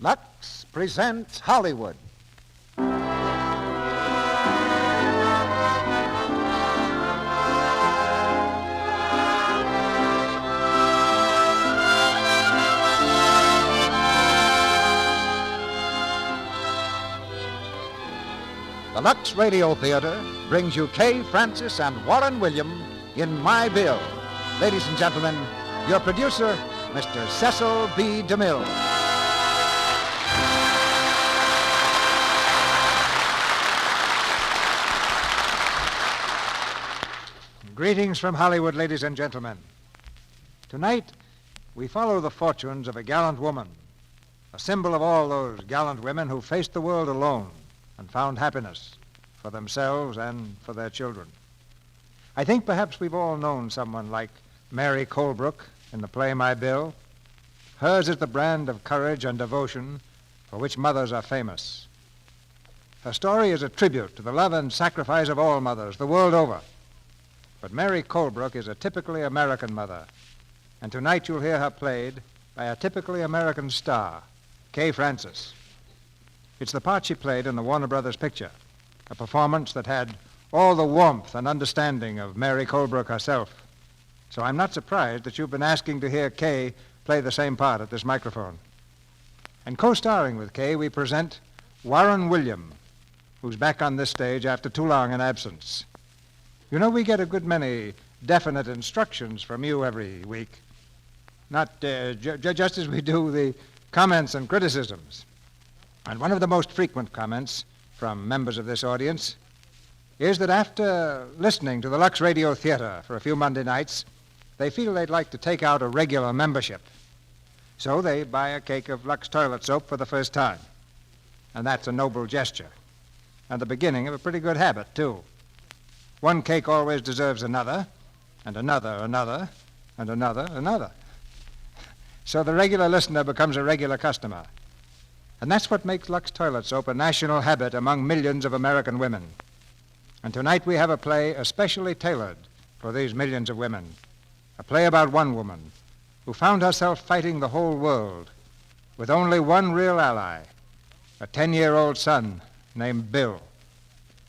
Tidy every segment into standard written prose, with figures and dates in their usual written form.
Lux presents Hollywood. The Lux Radio Theater brings you Kay Francis and Warren William in My Bill. Ladies and gentlemen, your producer, Mr. Cecil B. DeMille. Greetings from Hollywood, ladies and gentlemen. Tonight, we follow the fortunes of a gallant woman, a symbol of all those gallant women who faced the world alone and found happiness for themselves and for their children. I think perhaps we've all known someone like Mary Colbrook in the play My Bill. Hers is the brand of courage and devotion for which mothers are famous. Her story is a tribute to the love and sacrifice of all mothers the world over. But Mary Colbrook is a typically American mother, and tonight you'll hear her played by a typically American star, Kay Francis. It's the part she played in the Warner Brothers picture, a performance that had all the warmth and understanding of Mary Colbrook herself. So I'm not surprised that you've been asking to hear Kay play the same part at this microphone. And co-starring with Kay, we present Warren William, who's back on this stage after too long an absence. You know, we get a good many definite instructions from you every week. Not just as we do the comments and criticisms. And one of the most frequent comments from members of this audience is that after listening to the Lux Radio Theater for a few Monday nights, they feel they'd like to take out a regular membership. So they buy a cake of Lux toilet soap for the first time. And that's a noble gesture. And the beginning of a pretty good habit, too. One cake always deserves another, and another, and another. So the regular listener becomes a regular customer. And that's what makes Lux toilet soap a national habit among millions of American women. And tonight we have a play especially tailored for these millions of women. A play about one woman who found herself fighting the whole world with only one real ally, a 10-year-old son named Bill.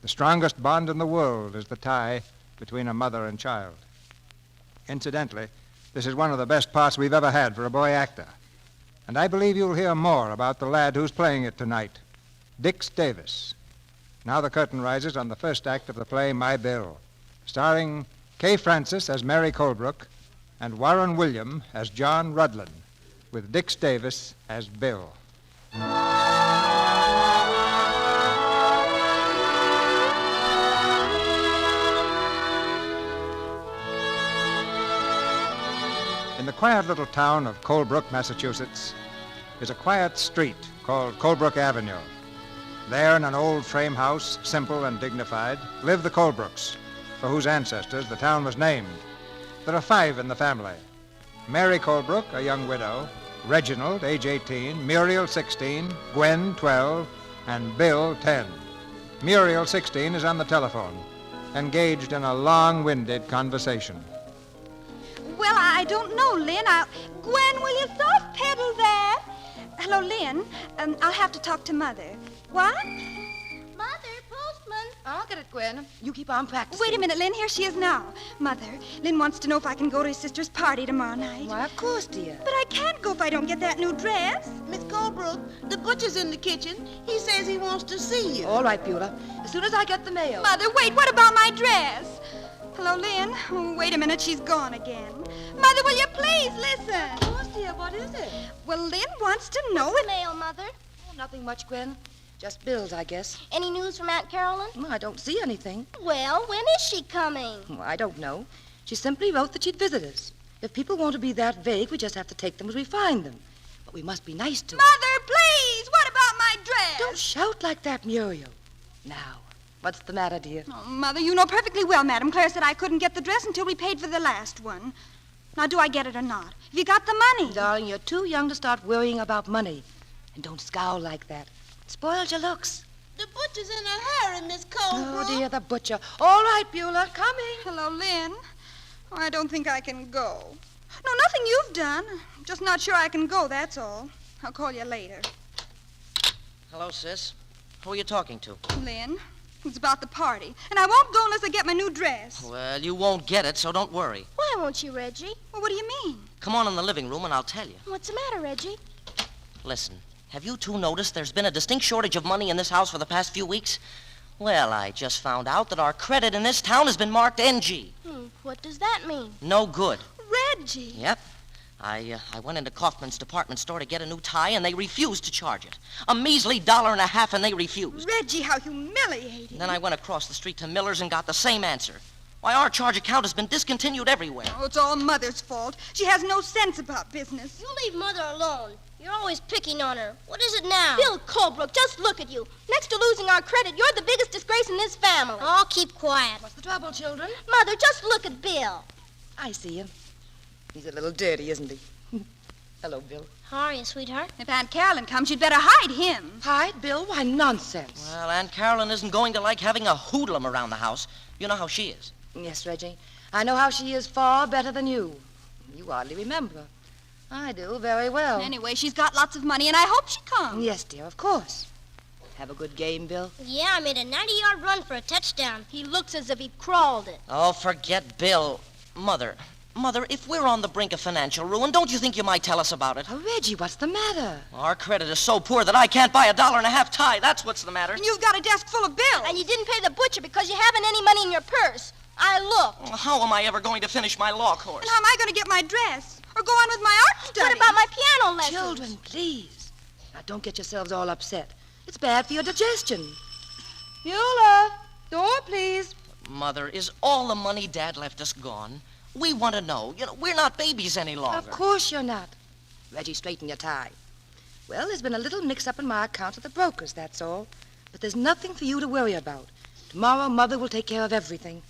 The strongest bond in the world is the tie between a mother and child. Incidentally, this is one of the best parts we've ever had for a boy actor. And I believe you'll hear more about the lad who's playing it tonight, Dix Davis. Now the curtain rises on the first act of the play My Bill, starring Kay Francis as Mary Colbrook and Warren William as John Rudlin, with Dix Davis as Bill. In the quiet little town of Colebrook, Massachusetts, is a quiet street called Colebrook Avenue. There, in an old frame house, simple and dignified, live the Colbrooks, for whose ancestors the town was named. There are 5 in the family. Mary Colbrook, a young widow, Reginald, age 18, Muriel, 16, Gwen, 12, and Bill, 10. Muriel, 16, is on the telephone, engaged in a long-winded conversation. Well, I don't know, Lynn. Gwen, will you soft pedal that? Hello, Lynn. I'll have to talk to Mother. What? Mother, postman. I'll get it, Gwen. You keep on practicing. Wait a minute, Lynn. Here she is now. Mother, Lynn wants to know if I can go to his sister's party tomorrow night. Why, of course, dear. But I can't go if I don't get that new dress. Miss Colbrook, the butcher's in the kitchen. He says he wants to see you. All right, Beulah. As soon as I get the mail. Mother, wait. What about my dress? Hello, Lynn. Oh, wait a minute. She's gone again. Mother, will you please listen? Of course, dear. What is it? Well, Lynn wants to know What's if... the mail, Mother? Oh, nothing much, Gwen. Just bills, I guess. Any news from Aunt Carolyn? Well, I don't see anything. Well, when is she coming? Well, I don't know. She simply wrote that she'd visit us. If people want to be that vague, we just have to take them as we find them. But we must be nice to them. Mother, please! What about my dress? Don't shout like that, Muriel. Now, what's the matter, dear? Oh, Mother, you know perfectly well, Madam Claire said I couldn't get the dress until we paid for the last one. Now, do I get it or not? Have you got the money? Darling, you're too young to start worrying about money. And don't scowl like that. It spoils your looks. The butcher's in a hurry, Miss Colbrook. Oh, dear, the butcher. All right, Beulah, coming. Hello, Lynn. Oh, I don't think I can go. No, nothing you've done. Just not sure I can go, that's all. I'll call you later. Hello, sis. Who are you talking to? Lynn, it's about the party. And I won't go unless I get my new dress. Well, you won't get it, so don't worry. Why won't you, Reggie? Well, what do you mean? Come on in the living room and I'll tell you. What's the matter, Reggie? Listen, have you two noticed there's been a distinct shortage of money in this house for the past few weeks? Well, I just found out that our credit in this town has been marked NG. What does that mean? No good. Reggie. Yep. I went into Kaufman's department store to get a new tie, and they refused to charge it. A measly $1.50, and they refused. Reggie, how humiliating. Then I went across the street to Miller's and got the same answer. Why, our charge account has been discontinued everywhere. Oh, it's all Mother's fault. She has no sense about business. You leave Mother alone. You're always picking on her. What is it now? Bill Colbrook, just look at you. Next to losing our credit, you're the biggest disgrace in this family. Oh, keep quiet. What's the trouble, children? Mother, just look at Bill. I see him. He's a little dirty, isn't he? Hello, Bill. How are you, sweetheart? If Aunt Carolyn comes, you'd better hide him. Hide, Bill? Why, nonsense. Well, Aunt Carolyn isn't going to like having a hoodlum around the house. You know how she is. Yes, Reggie. I know how she is far better than you. You hardly remember. I do very well. Anyway, she's got lots of money, and I hope she comes. Yes, dear, of course. Have a good game, Bill? Yeah, I made a 90-yard run for a touchdown. He looks as if he crawled it. Oh, forget Bill. Mother, if we're on the brink of financial ruin, don't you think you might tell us about it? Oh, Reggie, what's the matter? Our credit is so poor that I can't buy $1.50 tie. That's what's the matter. And you've got a desk full of bills. And you didn't pay the butcher because you haven't any money in your purse. I looked. How am I ever going to finish my law course? And how am I going to get my dress? Or go on with my art study? What about my piano lessons? Children, please. Now, don't get yourselves all upset. It's bad for your digestion. Beulah, door, please. Mother, is all the money Dad left us gone? We want to know. You know, we're not babies any longer. Of course you're not. Reggie, straighten your tie. Well, there's been a little mix-up in my accounts at the brokers, that's all. But there's nothing for you to worry about. Tomorrow, Mother will take care of everything.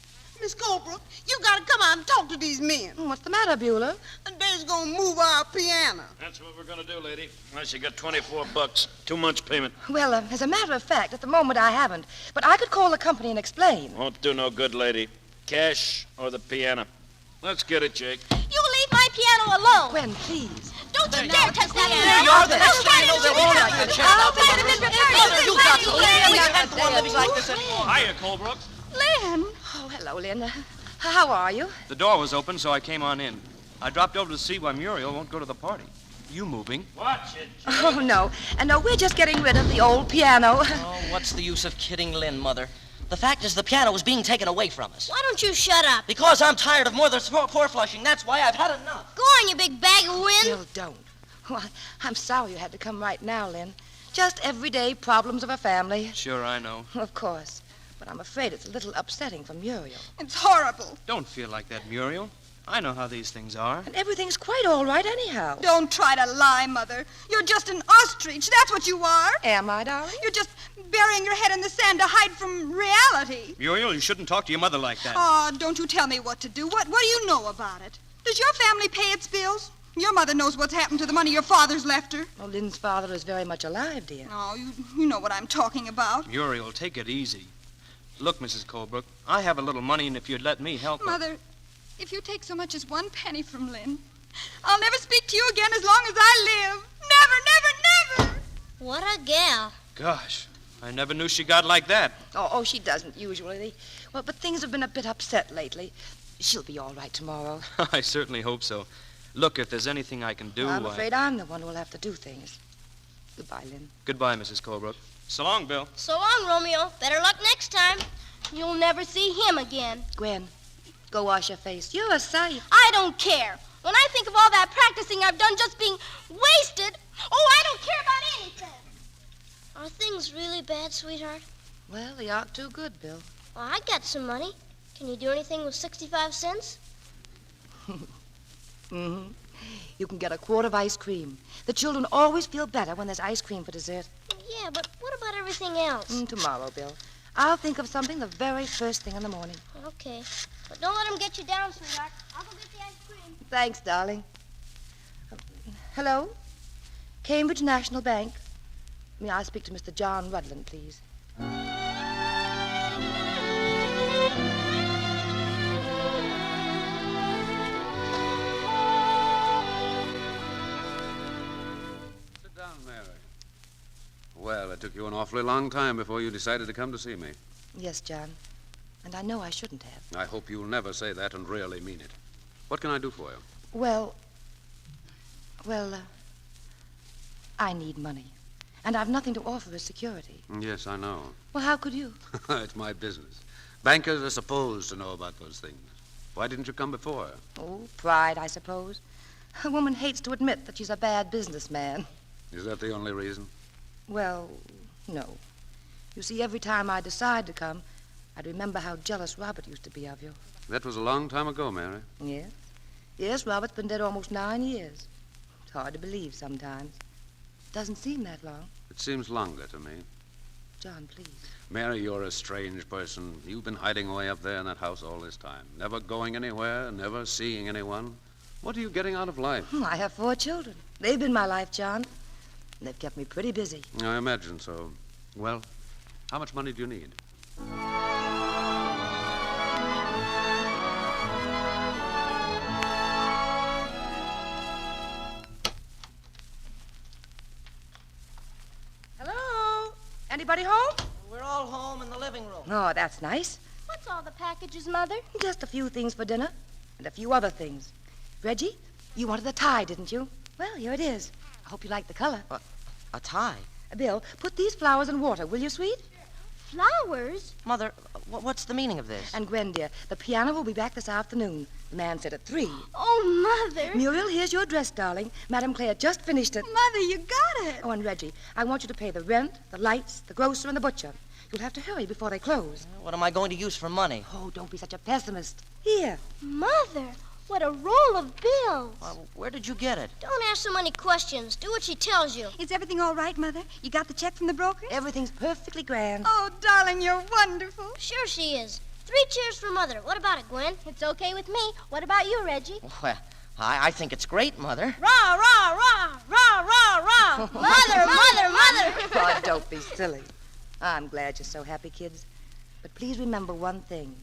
Miss Colbrook, you gotta come out and talk to these men. What's the matter, Beulah? They's gonna move our piano. That's what we're gonna do, lady. Unless you got $24. 2 months payment. Well, as a matter of fact, at the moment I haven't. But I could call the company and explain. Won't do no good, lady. Cash or the piano. Let's get it, Jake. You leave my piano alone. Gwen, please. Don't you dare touch that piano. You're the next thing you know, they'll all have the check. I'll pay them in return. Mother, you got to leave. We can't go on living like this anymore. Hiya, Colbrook. Lynn. Oh, hello, Lynn. How are you? The door was open, so I came on in. I dropped over to see why Muriel won't go to the party. You moving? Watch it. Oh, no. No, we're just getting rid of the old piano. Oh, what's the use of kidding Lynn, Mother? The fact is the piano is being taken away from us. Why don't you shut up? Because I'm tired of Mother's poor flushing. That's why I've had enough. Go on, you big bag of wind. Bill, don't. Well, I'm sorry you had to come right now, Lynn. Just everyday problems of a family. Sure, I know. Of course. But I'm afraid it's a little upsetting for Muriel. It's horrible. Don't feel like that, Muriel. I know how these things are. And everything's quite all right anyhow. Don't try to lie, Mother. You're just an ostrich. That's what you are. Am I, darling? You're just burying your head in the sand to hide from reality. Muriel, you shouldn't talk to your mother like that. Oh, don't you tell me what to do. What do you know about it? Does your family pay its bills? Your mother knows what's happened to the money your father's left her. Oh, Lynn's father is very much alive, dear. Oh, you know what I'm talking about. Muriel, take it easy. Look, Mrs. Colbrook, I have a little money, and if you'd let me help her... Mother, if you take so much as 1 penny from Lynn, I'll never speak to you again as long as I live. Never, never, never! What a gal. Gosh, I never knew she got like that. Oh, she doesn't usually. Well, but things have been a bit upset lately. She'll be all right tomorrow. I certainly hope so. Look, if there's anything I can do, I'm afraid I'm the one who'll have to do things. Goodbye, Lynn. Goodbye, Mrs. Colbrook. So long, Bill. So long, Romeo. Better luck next time. You'll never see him again. Gwen, go wash your face. You're a sight. I don't care. When I think of all that practicing I've done just being wasted, I don't care about anything. Are things really bad, sweetheart? Well, they aren't too good, Bill. Well, I got some money. Can you do anything with 65 cents? Mm-hmm. You can get a quart of ice cream. The children always feel better when there's ice cream for dessert. Yeah, but what about everything else? Tomorrow, Bill. I'll think of something the very first thing in the morning. Okay. But don't let them get you down, sweetheart. I'll go get the ice cream. Thanks, darling. Hello? Cambridge National Bank. May I speak to Mr. John Rudland, please? Well, it took you an awfully long time before you decided to come to see me. Yes, John. And I know I shouldn't have. I hope you'll never say that and really mean it. What can I do for you? Well, I need money. And I've nothing to offer as security. Yes, I know. Well, how could you? It's my business. Bankers are supposed to know about those things. Why didn't you come before? Oh, pride, I suppose. A woman hates to admit that she's a bad businessman. Is that the only reason? Well, no. You see, every time I decide to come, I'd remember how jealous Robert used to be of you. That was a long time ago, Mary. Yes? Yes, Robert's been dead almost 9 years. It's hard to believe sometimes. Doesn't seem that long. It seems longer to me. John, please. Mary, you're a strange person. You've been hiding away up there in that house all this time. Never going anywhere, never seeing anyone. What are you getting out of life? I have 4 children. They've been my life, John. And they've kept me pretty busy. I imagine so. Well, how much money do you need? Hello? Anybody home? We're all home in the living room. Oh, that's nice. What's all the packages, Mother? Just a few things for dinner and a few other things. Reggie, you wanted a tie, didn't you? Well, here it is. I hope you like the color. A tie? Bill, put these flowers in water, will you, sweet? Flowers? Mother, what's the meaning of this? And Gwen, dear, the piano will be back this afternoon. The man said at 3. Oh, Mother. Muriel, here's your dress, darling. Madame Claire just finished it. Mother, you got it. Oh, and Reggie, I want you to pay the rent, the lights, the grocer, and the butcher. You'll have to hurry before they close. What am I going to use for money? Oh, don't be such a pessimist. Here. Mother, what a roll of bills. Where did you get it? Don't ask so many questions. Do what she tells you. Is everything all right, Mother? You got the check from the brokers? Everything's perfectly grand. Oh, darling, you're wonderful. Sure she is. 3 cheers for Mother. What about it, Gwen? It's okay with me. What about you, Reggie? Well, I think it's great, Mother. Rah, rah, rah, rah, rah, rah. Mother, Mother, Mother. Oh, don't be silly. I'm glad you're so happy, kids. But please remember one thing.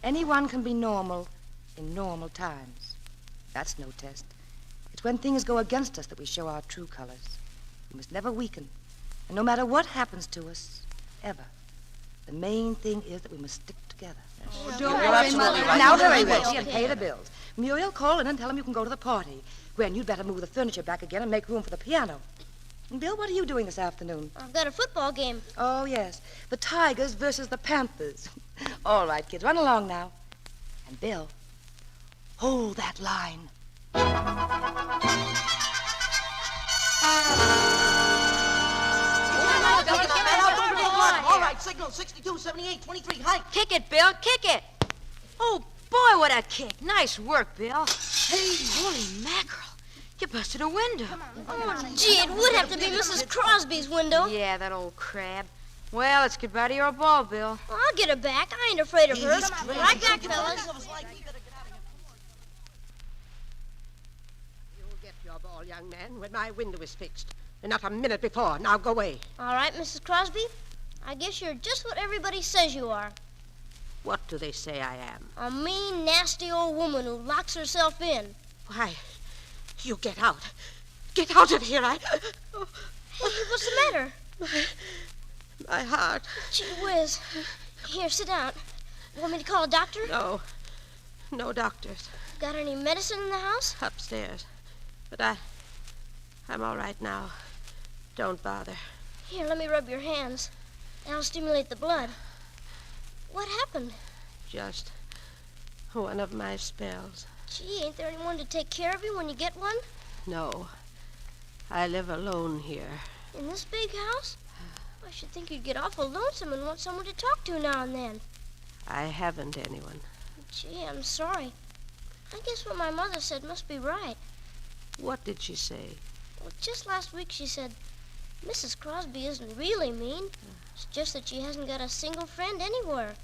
Anyone can be normal in normal times. That's no test. It's when things go against us that we show our true colors. We must never weaken. And no matter what happens to us, ever, the main thing is that we must stick together. Oh, You're absolutely right. Now hurry, Okay. Reggie, and pay the bills. Muriel, call in and tell him you can go to the party. Gwen, you'd better move the furniture back again and make room for the piano. And Bill, what are you doing this afternoon? I've got a football game. Oh, yes. The Tigers versus the Panthers. All right, kids, run along now. And Bill, hold that line. All right, signal 62, 78, 23, hike. Kick it, Bill, kick it. Oh, boy, what a kick. Nice work, Bill. Hey, holy mackerel. You busted a window. Gee, it would have to be Mrs. Crosby's window. Yeah, that old crab. Well, let's goodbye to your ball, Bill. I'll get her back. I ain't afraid of her. Right back, fellas. You'll get your ball, young man, when my window is fixed. And not a minute before. Now go away. All right, Mrs. Crosby. I guess you're just what everybody says you are. What do they say I am? A mean, nasty old woman who locks herself in. Why, you get out. Get out of here. Hey, what's the matter? My heart. Gee whiz. Here, sit down. Want me to call a doctor? No. No doctors. Got any medicine in the house? Upstairs. But I'm all right now. Don't bother. Here, let me rub your hands. That'll stimulate the blood. What happened? Just one of my spells. Gee, ain't there anyone to take care of you when you get one? No. I live alone here. In this big house? I should think you'd get awful lonesome and want someone to talk to now and then. I haven't anyone. Gee, I'm sorry. I guess what my mother said must be right. What did she say? Well, just last week she said, Mrs. Crosby isn't really mean. It's just that she hasn't got a single friend anywhere.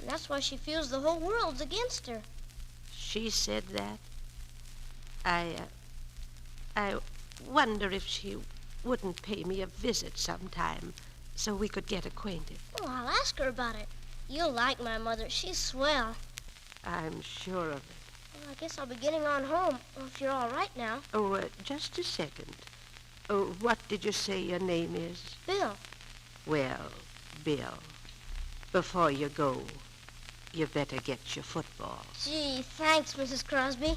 And that's why she feels the whole world's against her. She said that? I wonder if she wouldn't pay me a visit sometime so we could get acquainted. Oh, I'll ask her about it. You'll like my mother. She's swell. I'm sure of it. Well, I guess I'll be getting on home, if you're all right now. Oh, just a second. What did you say your name is? Bill. Well, Bill, before you go, you better get your football. Gee, thanks, Mrs. Crosby.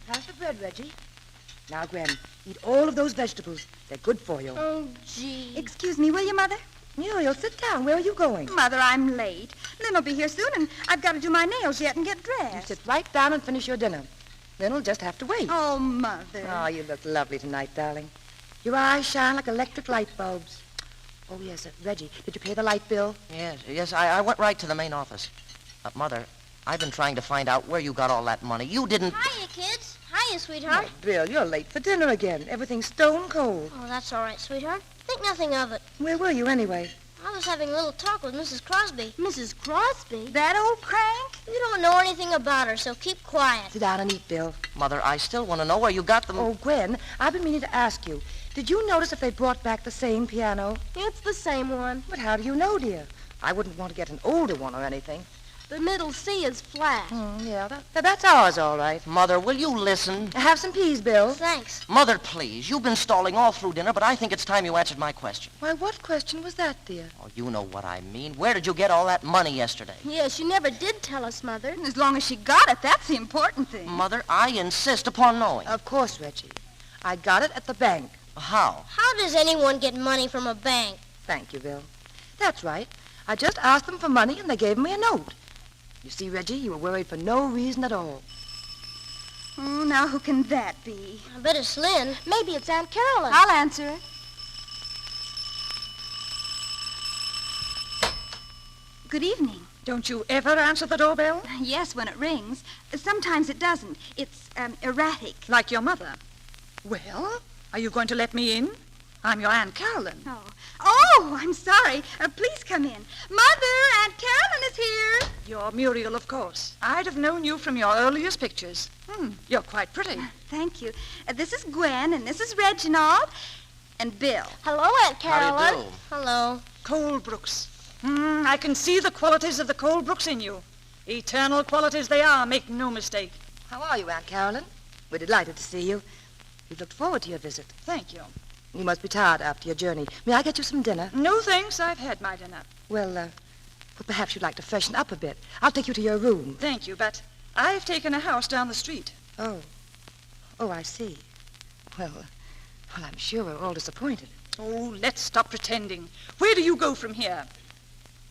How's the bread, Reggie? Now, Gwen, eat all of those vegetables. They're good for you. Oh, gee. Excuse me, will you, Mother? Muriel, sit down. Where are you going? Mother, I'm late. Lynn will be here soon, and I've got to do my nails yet and get dressed. You sit right down and finish your dinner. Then we'll just have to wait. Oh, Mother. Oh, you look lovely tonight, darling. Your eyes shine like electric light bulbs. Oh, yes, Reggie, did you pay the light bill? Yes, I went right to the main office. Mother, I've been trying to find out where you got all that money. You didn't... Hiya, kids. Hiya, sweetheart. Oh, Bill, you're late for dinner again. Everything's stone cold. Oh, that's all right, sweetheart. Think nothing of it. Where were you anyway? I was having a little talk with Mrs. Crosby. Mrs. Crosby? That old crank? You don't know anything about her, so keep quiet. Sit down and eat, Bill. Mother, I still want to know where you got them. Oh, Gwen, I've been meaning to ask you. Did you notice if they brought back the same piano? It's the same one. But how do you know, dear? I wouldn't want to get an older one or anything. The middle C is flat. Yeah, that's ours, all right. Mother, will you listen? Have some peas, Bill. Thanks. Mother, please. You've been stalling all through dinner, but I think it's time you answered my question. Why, what question was that, dear? Oh, you know what I mean. Where did you get all that money yesterday? Yeah, she never did tell us, Mother. As long as she got it, that's the important thing. Mother, I insist upon knowing. Of course, Reggie. I got it at the bank. How? How does anyone get money from a bank? Thank you, Bill. That's right. I just asked them for money, and they gave me a note. You see, Reggie, you were worried for no reason at all. Oh, now who can that be? I bet it's Lynn. Maybe it's Aunt Carolyn. I'll answer it. Good evening. Don't you ever answer the doorbell? Yes, when it rings. Sometimes it doesn't. It's erratic. Like your mother. Well, are you going to let me in? I'm your Aunt Carolyn. Oh, I'm sorry. Please come in. Mother, Aunt Carolyn is here. You're Muriel, of course. I'd have known you from your earliest pictures. You're quite pretty. Thank you. This is Gwen, and this is Reginald, and Bill. Hello, Aunt Carolyn. How do you do? Hello. Colbrooks. I can see the qualities of the Colbrooks in you. Eternal qualities they are, make no mistake. How are you, Aunt Carolyn? We're delighted to see you. We've looked forward to your visit. Thank you. You must be tired after your journey. May I get you some dinner? No, thanks. I've had my dinner. Well, perhaps you'd like to freshen up a bit. I'll take you to your room. Thank you, but I've taken a house down the street. Oh, I see. Well, I'm sure we're all disappointed. Oh, let's stop pretending. Where do you go from here?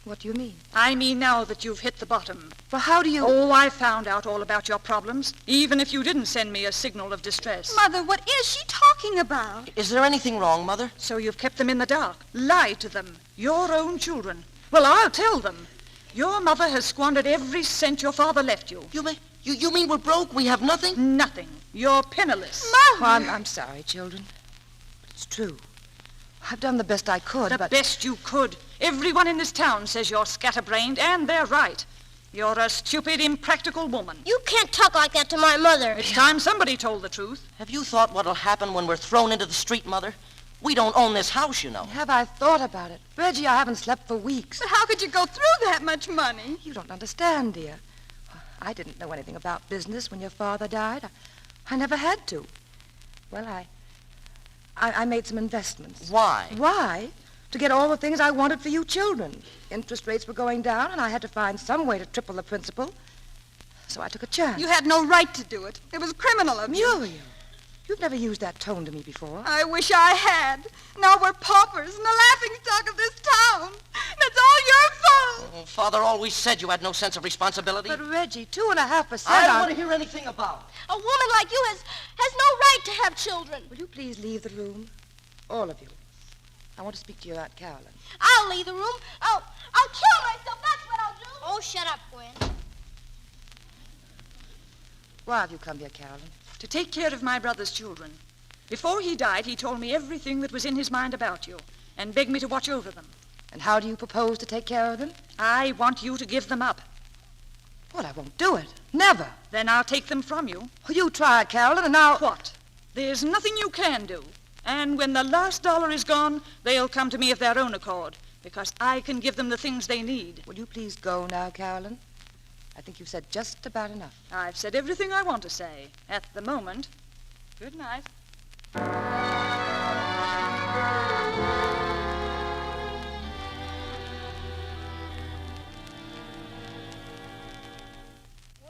What do you mean? I mean now that you've hit the bottom. Well, how do you... Oh, I found out all about your problems, even if you didn't send me a signal of distress. Mother, what is she talking about? Is there anything wrong, Mother? So you've kept them in the dark, lied to them, your own children. Well, I'll tell them. Your mother has squandered every cent your father left you. You mean we're broke? We have nothing? Nothing. You're penniless. Mother! Oh, I'm sorry, children. It's true. I've done the best I could, The best you could. Everyone in this town says you're scatterbrained, and they're right. You're a stupid, impractical woman. You can't talk like that to my mother. It's time somebody told the truth. Have you thought what'll happen when we're thrown into the street, Mother? We don't own this house, you know. Have I thought about it? Reggie, I haven't slept for weeks. But how could you go through that much money? You don't understand, dear. I didn't know anything about business when your father died. I never had to. Well, I made some investments. Why? Why? To get all the things I wanted for you children. Interest rates were going down, and I had to find some way to triple the principal. So I took a chance. You had no right to do it. It was criminal of you. Muriel, you've never used that tone to me before. I wish I had. Now we're paupers and the laughingstock of this town. That's all your fault. Oh, Father always said you had no sense of responsibility. But, Reggie, 2.5%. I don't want to hear anything about it. A woman like you has no right to have children. Will you please leave the room? All of you. I want to speak to your Aunt Carolyn. I'll leave the room. I'll kill myself. That's what I'll do. Oh, shut up, Gwen. Why have you come here, Carolyn? To take care of my brother's children. Before he died, he told me everything that was in his mind about you and begged me to watch over them. And how do you propose to take care of them? I want you to give them up. Well, I won't do it. Never. Then I'll take them from you. Well, you try, Carolyn, and I'll... What? There's nothing you can do. And when the last dollar is gone, they'll come to me of their own accord. because I can give them the things they need. Will you please go now, Carolyn? I think you've said just about enough. I've said everything I want to say at the moment. Good night. Where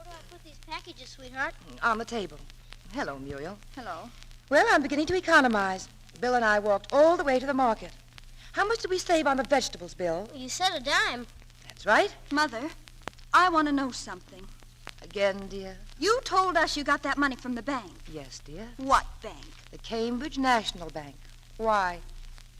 do I put these packages, sweetheart? On the table. Hello, Muriel. Hello. Well, I'm beginning to economize. Bill and I walked all the way to the market. How much did we save on the vegetables, Bill? You said a dime. That's right. Mother, I want to know something. Again, dear? You told us you got that money from the bank. Yes, dear. What bank? The Cambridge National Bank. Why?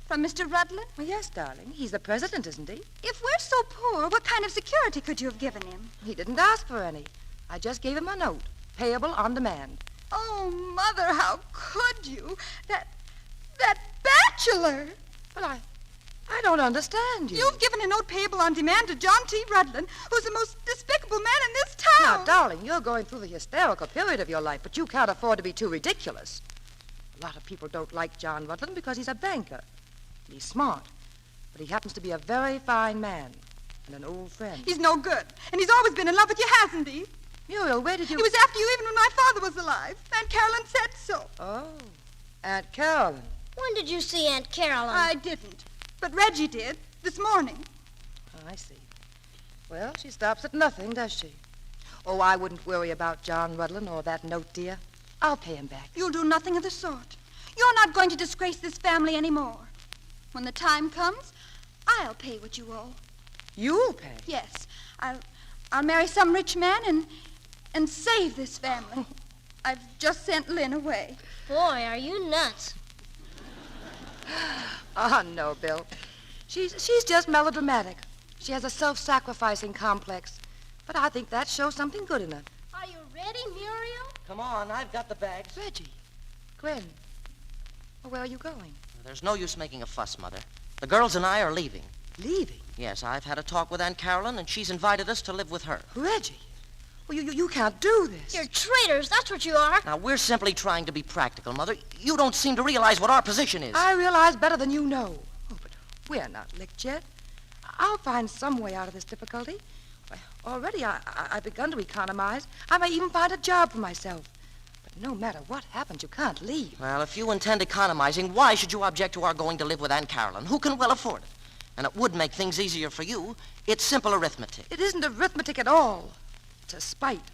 From Mr. Rutland? Well, yes, darling. He's the president, isn't he? If we're so poor, what kind of security could you have given him? He didn't ask for any. I just gave him a note, payable on demand. Oh, Mother, how could you? That bachelor! Well, I don't understand you. You've given a note payable on demand to John T. Rutland, who's the most despicable man in this town. Now, darling, you're going through the hysterical period of your life, but you can't afford to be too ridiculous. A lot of people don't like John Rutland because he's a banker. He's smart, but he happens to be a very fine man and an old friend. He's no good, and he's always been in love with you, hasn't he? Muriel, where did you... He was after you even when my father was alive. Aunt Carolyn said so. Oh, Aunt Carolyn. When did you see Aunt Carolyn? I didn't, but Reggie did, this morning. Oh, I see. Well, she stops at nothing, does she? Oh, I wouldn't worry about John Rutland or that note, dear. I'll pay him back. You'll do nothing of the sort. You're not going to disgrace this family anymore. When the time comes, I'll pay what you owe. You'll pay? Yes. I'll marry some rich man and save this family. I've just sent Lynn away. Boy, are you nuts. Oh, no, Bill. She's just melodramatic. She has a self-sacrificing complex. But I think that shows something good in her. Are you ready, Muriel? Come on, I've got the bags. Reggie. Gwen. Well, where are you going? There's no use making a fuss, Mother. The girls and I are leaving. Leaving? Yes, I've had a talk with Aunt Carolyn, and she's invited us to live with her. Reggie. Well, you can't do this. You're traitors, that's what you are. Now, we're simply trying to be practical, Mother. You don't seem to realize what our position is. I realize better than you know. Oh, but we're not licked yet. I'll find some way out of this difficulty. Already I've begun to economize. I may even find a job for myself. But no matter what happens, you can't leave. Well, if you intend economizing, why should you object to our going to live with Aunt Carolyn, who can well afford it? And it would make things easier for you. It's simple arithmetic. It isn't arithmetic at all. It's a spite.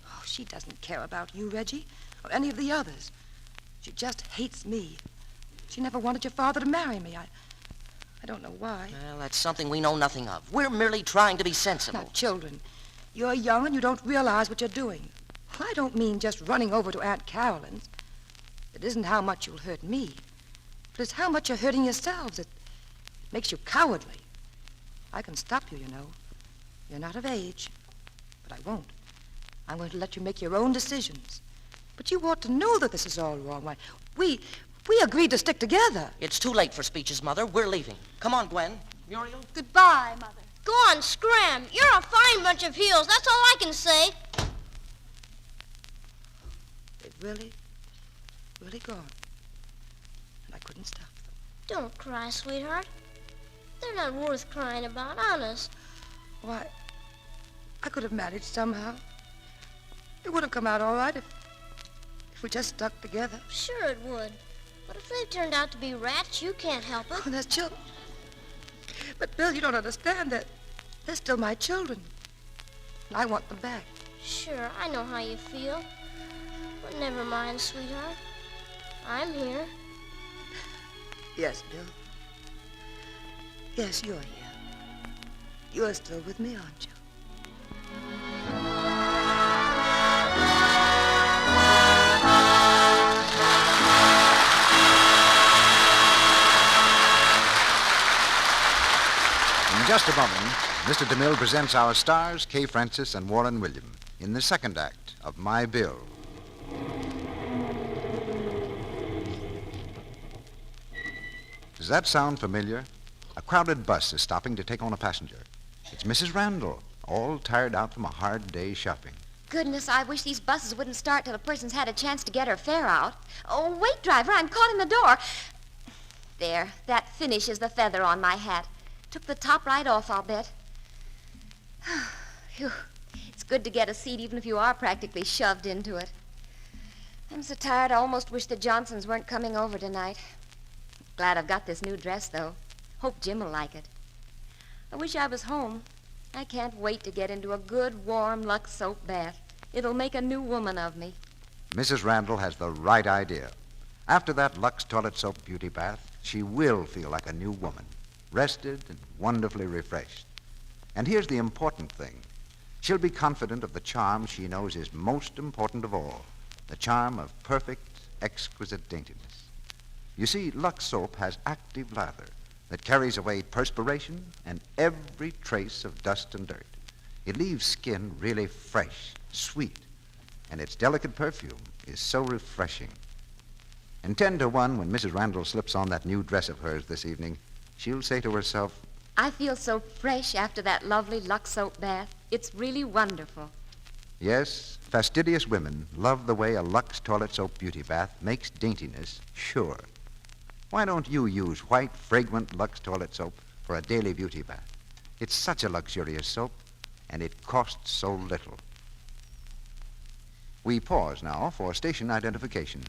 Oh, she doesn't care about you, Reggie, or any of the others. She just hates me. She never wanted your father to marry me. I don't know why. Well, that's something we know nothing of. We're merely trying to be sensible. Now, children, you're young and you don't realize what you're doing. I don't mean just running over to Aunt Carolyn's. It isn't how much you'll hurt me, but it's how much you're hurting yourselves. It makes you cowardly. I can stop you, you know. You're not of age, but I won't. I'm going to let you make your own decisions. But you ought to know that this is all wrong. Why, we agreed to stick together. It's too late for speeches, Mother. We're leaving. Come on, Gwen. Muriel? Goodbye, Mother. Go on, scram. You're a fine bunch of heels. That's all I can say. They've really gone. And I couldn't stop them. Don't cry, sweetheart. They're not worth crying about, honest. Why, I could have managed somehow. It would have come out all right if we just stuck together. Sure it would. But if they've turned out to be rats, you can't help it. Oh, that's children. But, Bill, you don't understand that. They're still my children. And I want them back. Sure, I know how you feel. But never mind, sweetheart. I'm here. Yes, Bill. Yes, you're here. You're still with me, aren't you? In just a moment, Mr. DeMille presents our stars, Kay Francis and Warren William, in the second act of My Bill. Does that sound familiar? A crowded bus is stopping to take on a passenger. It's Mrs. Randall, all tired out from a hard day shopping. Goodness, I wish these buses wouldn't start till a person's had a chance to get her fare out. Oh, wait, driver, I'm caught in the door. There, that finishes the feather on my hat. Took the top right off, I'll bet. Phew. It's good to get a seat, even if you are practically shoved into it. I'm so tired, I almost wish the Johnsons weren't coming over tonight. Glad I've got this new dress, though. Hope Jim will like it. I wish I was home. I can't wait to get into a good, warm Lux soap bath. It'll make a new woman of me. Mrs. Randall has the right idea. After that Lux toilet soap beauty bath, she will feel like a new woman, rested and wonderfully refreshed. And here's the important thing. She'll be confident of the charm she knows is most important of all, the charm of perfect, exquisite daintiness. You see, Lux soap has active lather that carries away perspiration and every trace of dust and dirt. It leaves skin really fresh, sweet, and its delicate perfume is so refreshing. And 10 to 1, when Mrs. Randall slips on that new dress of hers this evening, she'll say to herself, I feel so fresh after that lovely Lux soap bath. It's really wonderful. yes, fastidious women love the way a Lux toilet soap beauty bath makes daintiness sure. Why don't you use white, fragrant Lux toilet soap for a daily beauty bath? It's such a luxurious soap, and it costs so little. We pause now for station identification.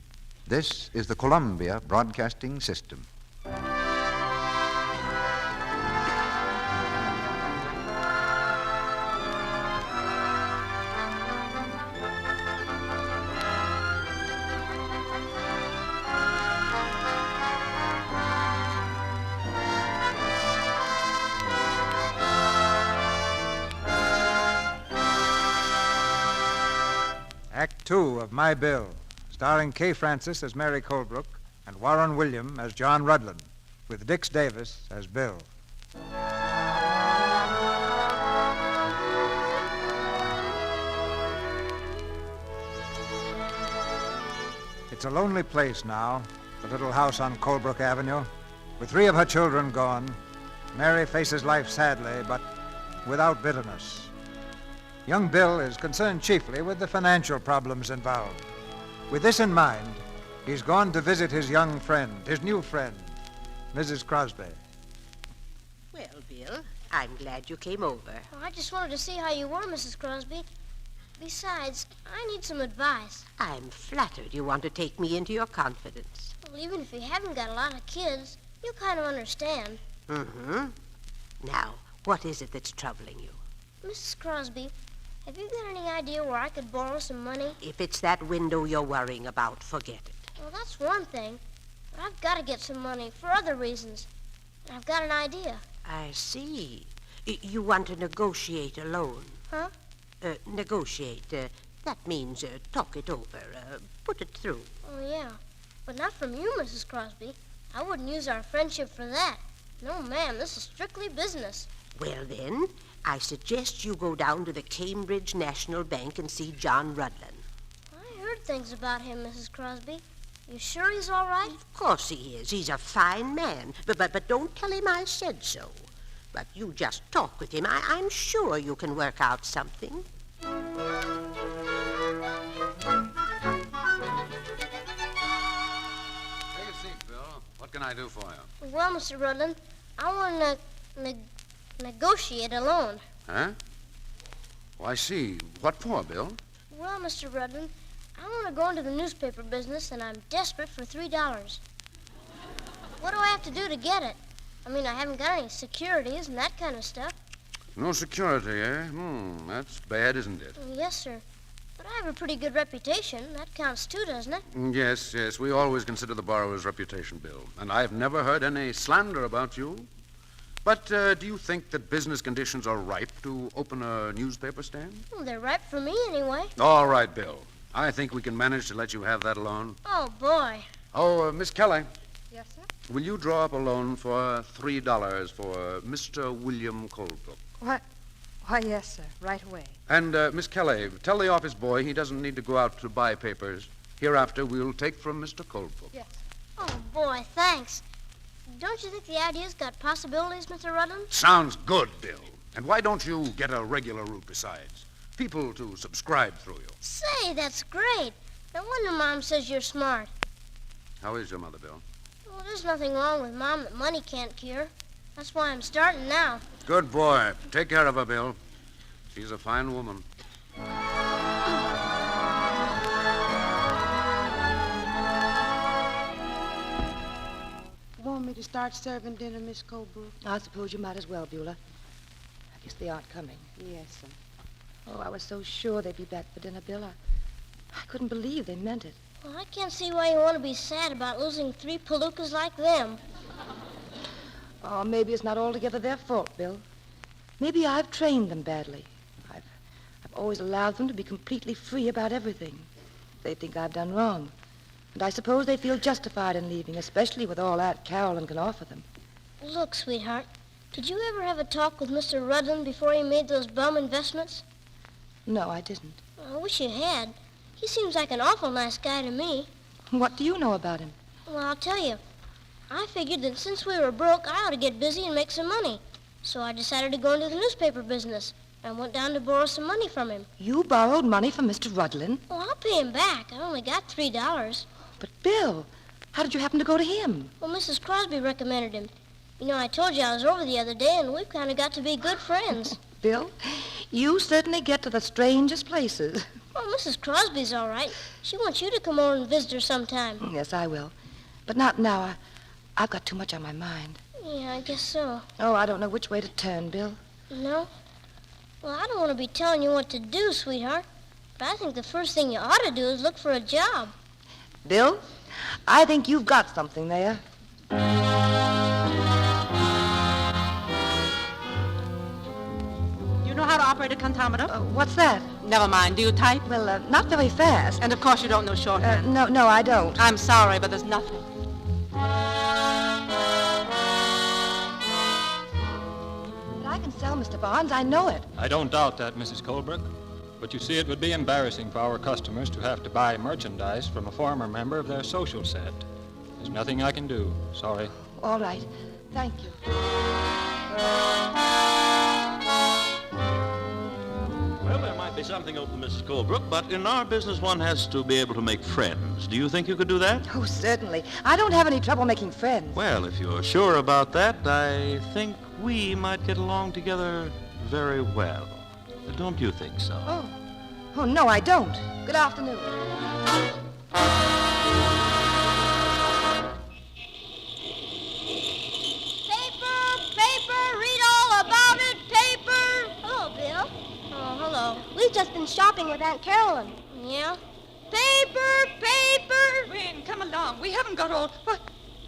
This is the Columbia Broadcasting System. Act 2 of My Bill, starring Kay Francis as Mary Colbrook and Warren William as John Rudland, with Dix Davis as Bill. It's a lonely place now, the little house on Colebrook Avenue. With 3 of her children gone, Mary faces life sadly, but without bitterness. Young Bill is concerned chiefly with the financial problems involved. With this in mind, he's gone to visit his young friend, his new friend, Mrs. Crosby. Well, Bill, I'm glad you came over. I just wanted to see how you were, Mrs. Crosby. Besides, I need some advice. I'm flattered you want to take me into your confidence. Well, even if you haven't got a lot of kids, you kind of understand. Mm-hmm. Now, what is it that's troubling you? Mrs. Crosby, have you got any idea where I could borrow some money? If it's that window you're worrying about, forget it. Well, that's one thing. But I've got to get some money for other reasons. And I've got an idea. I see. You want to negotiate a loan. Huh? Negotiate. That means talk it over, put it through. Oh, yeah. But not from you, Mrs. Crosby. I wouldn't use our friendship for that. No, ma'am, this is strictly business. Well, then, I suggest you go down to the Cambridge National Bank and see John Rudland. I heard things about him, Mrs. Crosby. You sure he's all right? Of course he is. He's a fine man. But don't tell him I said so. But you just talk with him. I'm sure you can work out something. Take a seat, Bill. What can I do for you? Well, Mr. Rudland, I want to negotiate a loan. Huh? Oh, I see. What for, Bill? Well, Mr. Rudland, I want to go into the newspaper business, and I'm desperate for $3. What do I have to do to get it? I mean, I haven't got any securities and that kind of stuff. No security, eh? That's bad, isn't it? Yes, sir. But I have a pretty good reputation. That counts too, doesn't it? Yes. We always consider the borrower's reputation, Bill. And I've never heard any slander about you. But do you think that business conditions are ripe to open a newspaper stand? Well, they're ripe for me anyway. All right, Bill. I think we can manage to let you have that loan. Oh, boy. Oh, Miss Kelly. Yes, sir? Will you draw up a loan for $3 for Mr. William Colbrook? Why, yes, sir. Right away. And, Miss Kelly, tell the office boy he doesn't need to go out to buy papers. Hereafter, we'll take from Mr. Colbrook. Yes. Oh, boy, thanks. Don't you think the idea's got possibilities, Mr. Rudland? Sounds good, Bill. And why don't you get a regular route besides? People to subscribe through you. Say, that's great. No wonder Mom says you're smart. How is your mother, Bill? Well, there's nothing wrong with Mom that money can't cure. That's why I'm starting now. Good boy. Take care of her, Bill. She's a fine woman. Want me to start serving dinner, Miss Colbrook? I suppose you might as well, Beulah. I guess they aren't coming. Yes, sir. Oh, I was so sure they'd be back for dinner, Bill. I couldn't believe they meant it. Well, I can't see why you want to be sad about losing 3 palookas like them. Oh, maybe it's not altogether their fault, Bill. Maybe I've trained them badly. I've always allowed them to be completely free about everything. They think I've done wrong. And I suppose they feel justified in leaving, especially with all Aunt Carolyn can offer them. Look, sweetheart, did you ever have a talk with Mr. Rudland before he made those bum investments? No, I didn't. I wish you had. He seems like an awful nice guy to me. What do you know about him? Well, I'll tell you. I figured that since we were broke, I ought to get busy and make some money. So I decided to go into the newspaper business. I went down to borrow some money from him. You borrowed money from Mr. Rudland? Well, I'll pay him back. I only got $3. But, Bill, how did you happen to go to him? Well, Mrs. Crosby recommended him. You know, I told you I was over the other day, and we've kind of got to be good friends. Bill, you certainly get to the strangest places. Well, Mrs. Crosby's all right. She wants you to come over and visit her sometime. Yes, I will. But not now. I've got too much on my mind. Yeah, I guess so. Oh, I don't know which way to turn, Bill. No? Well, I don't want to be telling you what to do, sweetheart. But I think the first thing you ought to do is look for a job. Bill, I think you've got something there. You know how to operate a contometer? What's that? Never mind. Do you type? Well, not very fast. And of course you don't know shorthand. No, I don't. I'm sorry, but there's nothing. But I can sell, Mr. Barnes. I know it. I don't doubt that, Mrs. Colbrook. But you see, it would be embarrassing for our customers to have to buy merchandise from a former member of their social set. There's nothing I can do. Sorry. All right. Thank you. Well, there might be something open, Mrs. Colbrook, but in our business one has to be able to make friends. Do you think you could do that? Oh, certainly. I don't have any trouble making friends. Well, if you're sure about that, I think we might get along together very well. Don't you think so? Oh, no, I don't. Good afternoon. Paper, read all about it, paper. Hello, Bill. Oh, hello. We've just been shopping with Aunt Carolyn. Yeah? Paper. Wayne, come along. We haven't got all...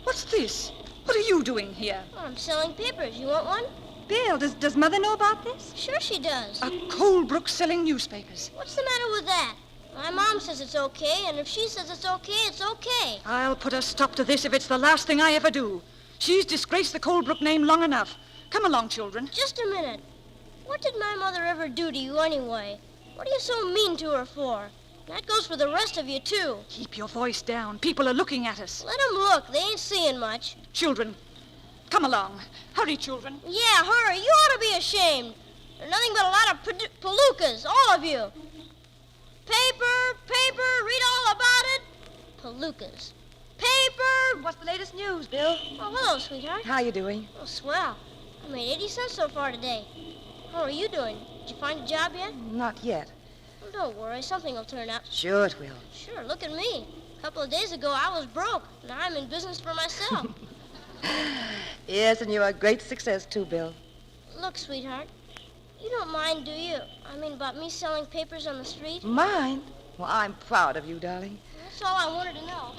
What's this? What are you doing here? Oh, I'm selling papers. You want one? Bill, does Mother know about this? Sure she does. A Colbrook selling newspapers. What's the matter with that? My mom says it's okay, and if she says it's okay. I'll put a stop to this if it's the last thing I ever do. She's disgraced the Colbrook name long enough. Come along, children. Just a minute. What did my mother ever do to you anyway? What are you so mean to her for? That goes for the rest of you, too. Keep your voice down. People are looking at us. Let them look. They ain't seeing much. Children, come along. Hurry, children. Yeah, hurry. You ought to be ashamed. They're nothing but a lot of palookas, all of you. Paper, read all about it. Palookas. Paper. What's the latest news, Bill? Oh, hello, sweetheart. How you doing? Oh, swell. I made 80 cents so far today. How are you doing? Did you find a job yet? Not yet. Well, don't worry. Something will turn out. Sure it will. Sure, look at me. A couple of days ago, I was broke. Now I'm in business for myself. Yes, and you're a great success, too, Bill. Look, sweetheart, you don't mind, do you? I mean, about me selling papers on the street? Mine? Well, I'm proud of you, darling. That's all I wanted to know.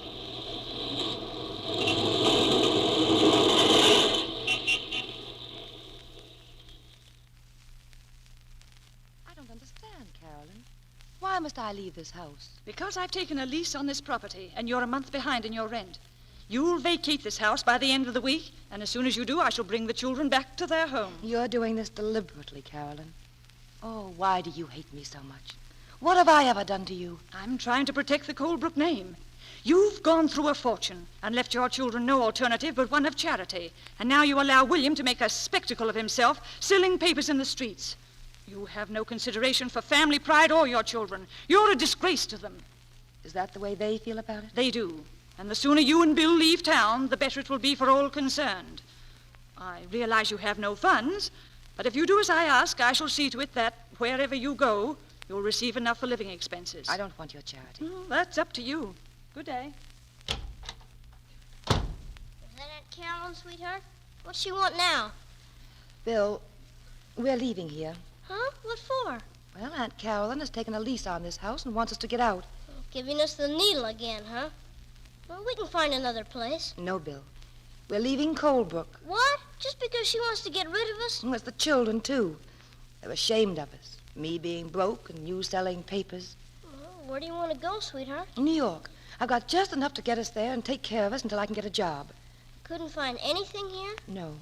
I don't understand, Carolyn. Why must I leave this house? Because I've taken a lease on this property, and you're a month behind in your rent. You'll vacate this house by the end of the week, and as soon as you do, I shall bring the children back to their home. You're doing this deliberately, Carolyn. Oh, why do you hate me so much? What have I ever done to you? I'm trying to protect the Colbrook name. You've gone through a fortune and left your children no alternative but one of charity, and now you allow William to make a spectacle of himself selling papers in the streets. You have no consideration for family pride or your children. You're a disgrace to them. Is that the way they feel about it? They do. And the sooner you and Bill leave town, the better it will be for all concerned. I realize you have no funds, but if you do as I ask, I shall see to it that wherever you go, you'll receive enough for living expenses. I don't want your charity. That's up to you. Good day. Is that Aunt Carolyn, sweetheart? What's she want now? Bill, we're leaving here. Huh? What for? Well, Aunt Carolyn has taken a lease on this house and wants us to get out. Giving us the needle again, huh? Well, we can find another place. No, Bill. We're leaving Colbrook. What? Just because she wants to get rid of us? Well, it's the children, too. They're ashamed of us. Me being broke and you selling papers. Well, where do you want to go, sweetheart? New York. I've got just enough to get us there and take care of us until I can get a job. Couldn't find anything here? No.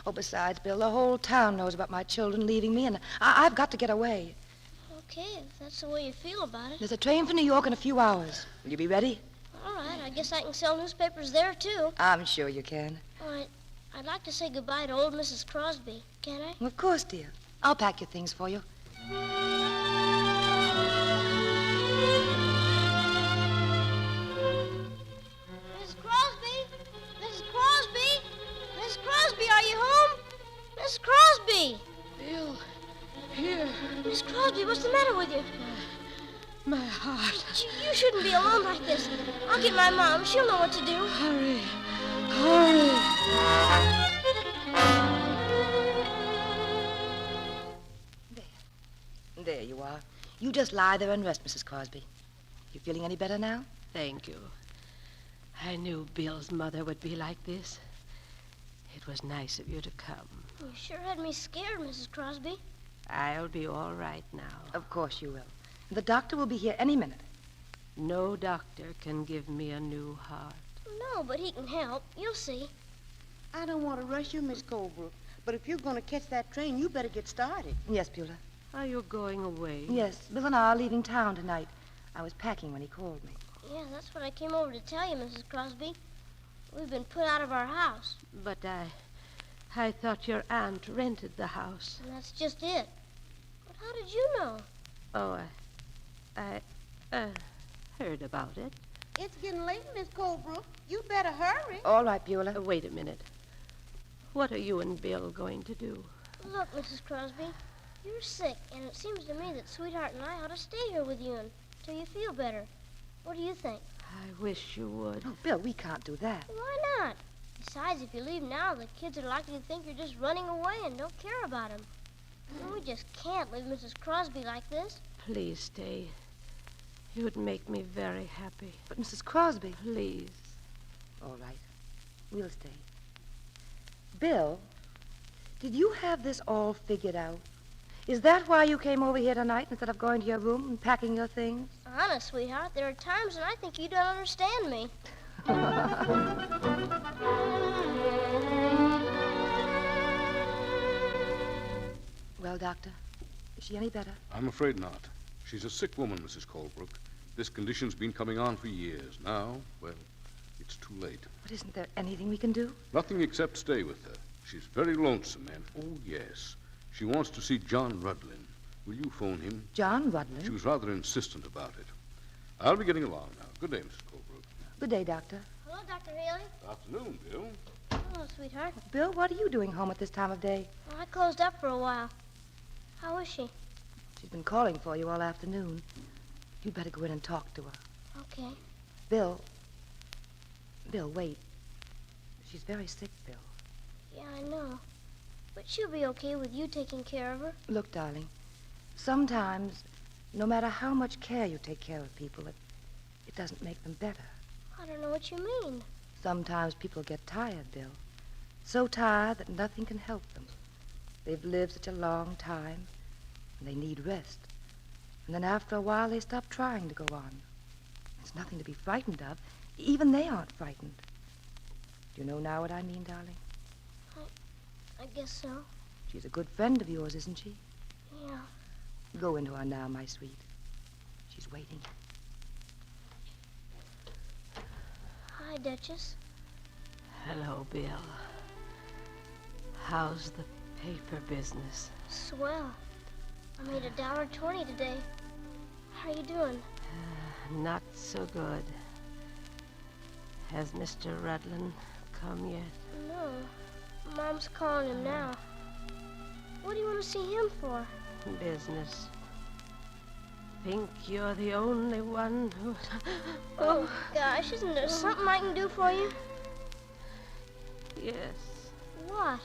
Oh, besides, Bill, the whole town knows about my children leaving me, and I've got to get away. Okay, if that's the way you feel about it. There's a train for New York in a few hours. Will you be ready? All right, I guess I can sell newspapers there, too. I'm sure you can. All right, I'd like to say goodbye to old Mrs. Crosby. Can I? Well, of course, dear. I'll pack your things for you. Mrs. Crosby! Mrs. Crosby! Mrs. Crosby, are you home? Mrs. Crosby! Bill, here. Miss Crosby, what's the matter with you? My heart. You shouldn't be alone like this. I'll get my mom. She'll know what to do. Hurry. Hurry. There you are. You just lie there and rest, Mrs. Crosby. You feeling any better now? Thank you. I knew Bill's mother would be like this. It was nice of you to come. You sure had me scared, Mrs. Crosby. I'll be all right now. Of course you will. The doctor will be here any minute. No doctor can give me a new heart. No, but he can help. You'll see. I don't want to rush you, Miss Colbrook, but if you're going to catch that train, you better get started. Yes, Beulah. Are you going away? Yes, Bill and I are leaving town tonight. I was packing when he called me. Yeah, that's what I came over to tell you, Mrs. Crosby. We've been put out of our house. But I thought your aunt rented the house. And that's just it. But how did you know? Oh, I heard about it. It's getting late, Miss Colbrook. You better hurry. All right, Beulah. Wait a minute. What are you and Bill going to do? Look, Mrs. Crosby, you're sick, and it seems to me that Sweetheart and I ought to stay here with you until you feel better. What do you think? I wish you would. Oh, Bill, we can't do that. Why not? Besides, if you leave now, the kids are likely to think you're just running away and don't care about them. We just can't leave Mrs. Crosby like this. Please stay. You'd make me very happy. But Mrs. Crosby... Please. All right. We'll stay. Bill, did you have this all figured out? Is that why you came over here tonight instead of going to your room and packing your things? Honest, sweetheart, there are times when I think you don't understand me. Well, Doctor, is she any better? I'm afraid not. She's a sick woman, Mrs. Colbrook. This condition's been coming on for years. Now, well, it's too late. But isn't there anything we can do? Nothing except stay with her. She's very lonesome, and, oh, yes, she wants to see John Rudlin. Will you phone him? John Rudlin? She was rather insistent about it. I'll be getting along now. Good day, Mrs. Colbrook. Good day, Doctor. Hello, Dr. Haley. Afternoon, Bill. Hello, sweetheart. Bill, what are you doing home at this time of day? Well, I closed up for a while. How is she? She's been calling for you all afternoon. You'd better go in and talk to her. Okay. Bill, wait. She's very sick, Bill. Yeah, I know. But she'll be okay with you taking care of her. Look, darling, sometimes, no matter how much care you take care of people, it doesn't make them better. I don't know what you mean. Sometimes people get tired, Bill. So tired that nothing can help them. They've lived such a long time, and they need rest. And then after a while, they stop trying to go on. It's nothing to be frightened of. Even they aren't frightened. Do you know now what I mean, darling? I guess so. She's a good friend of yours, isn't she? Yeah. Go into her now, my sweet. She's waiting. Hi, Duchess. Hello, Bill. How's the paper business? Swell. I made $1.20 today. How are you doing? Not so good. Has Mr. Rudlin come yet? No. Mom's calling him now. What do you want to see him for? Business. Think you're the only one who... Oh, gosh, isn't there something I can do for you? Yes. What?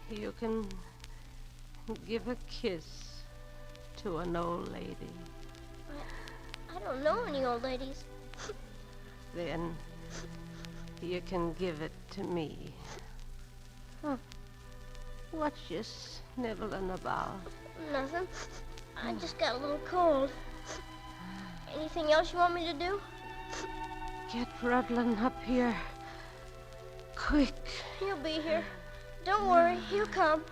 You can give a kiss to an old lady. I don't know any old ladies. Then you can give it to me. Huh. What you sniveling about? Nothing. I just got a little cold. Anything else you want me to do? Get Rudlin up here. Quick. He'll be here. Don't worry, he'll come.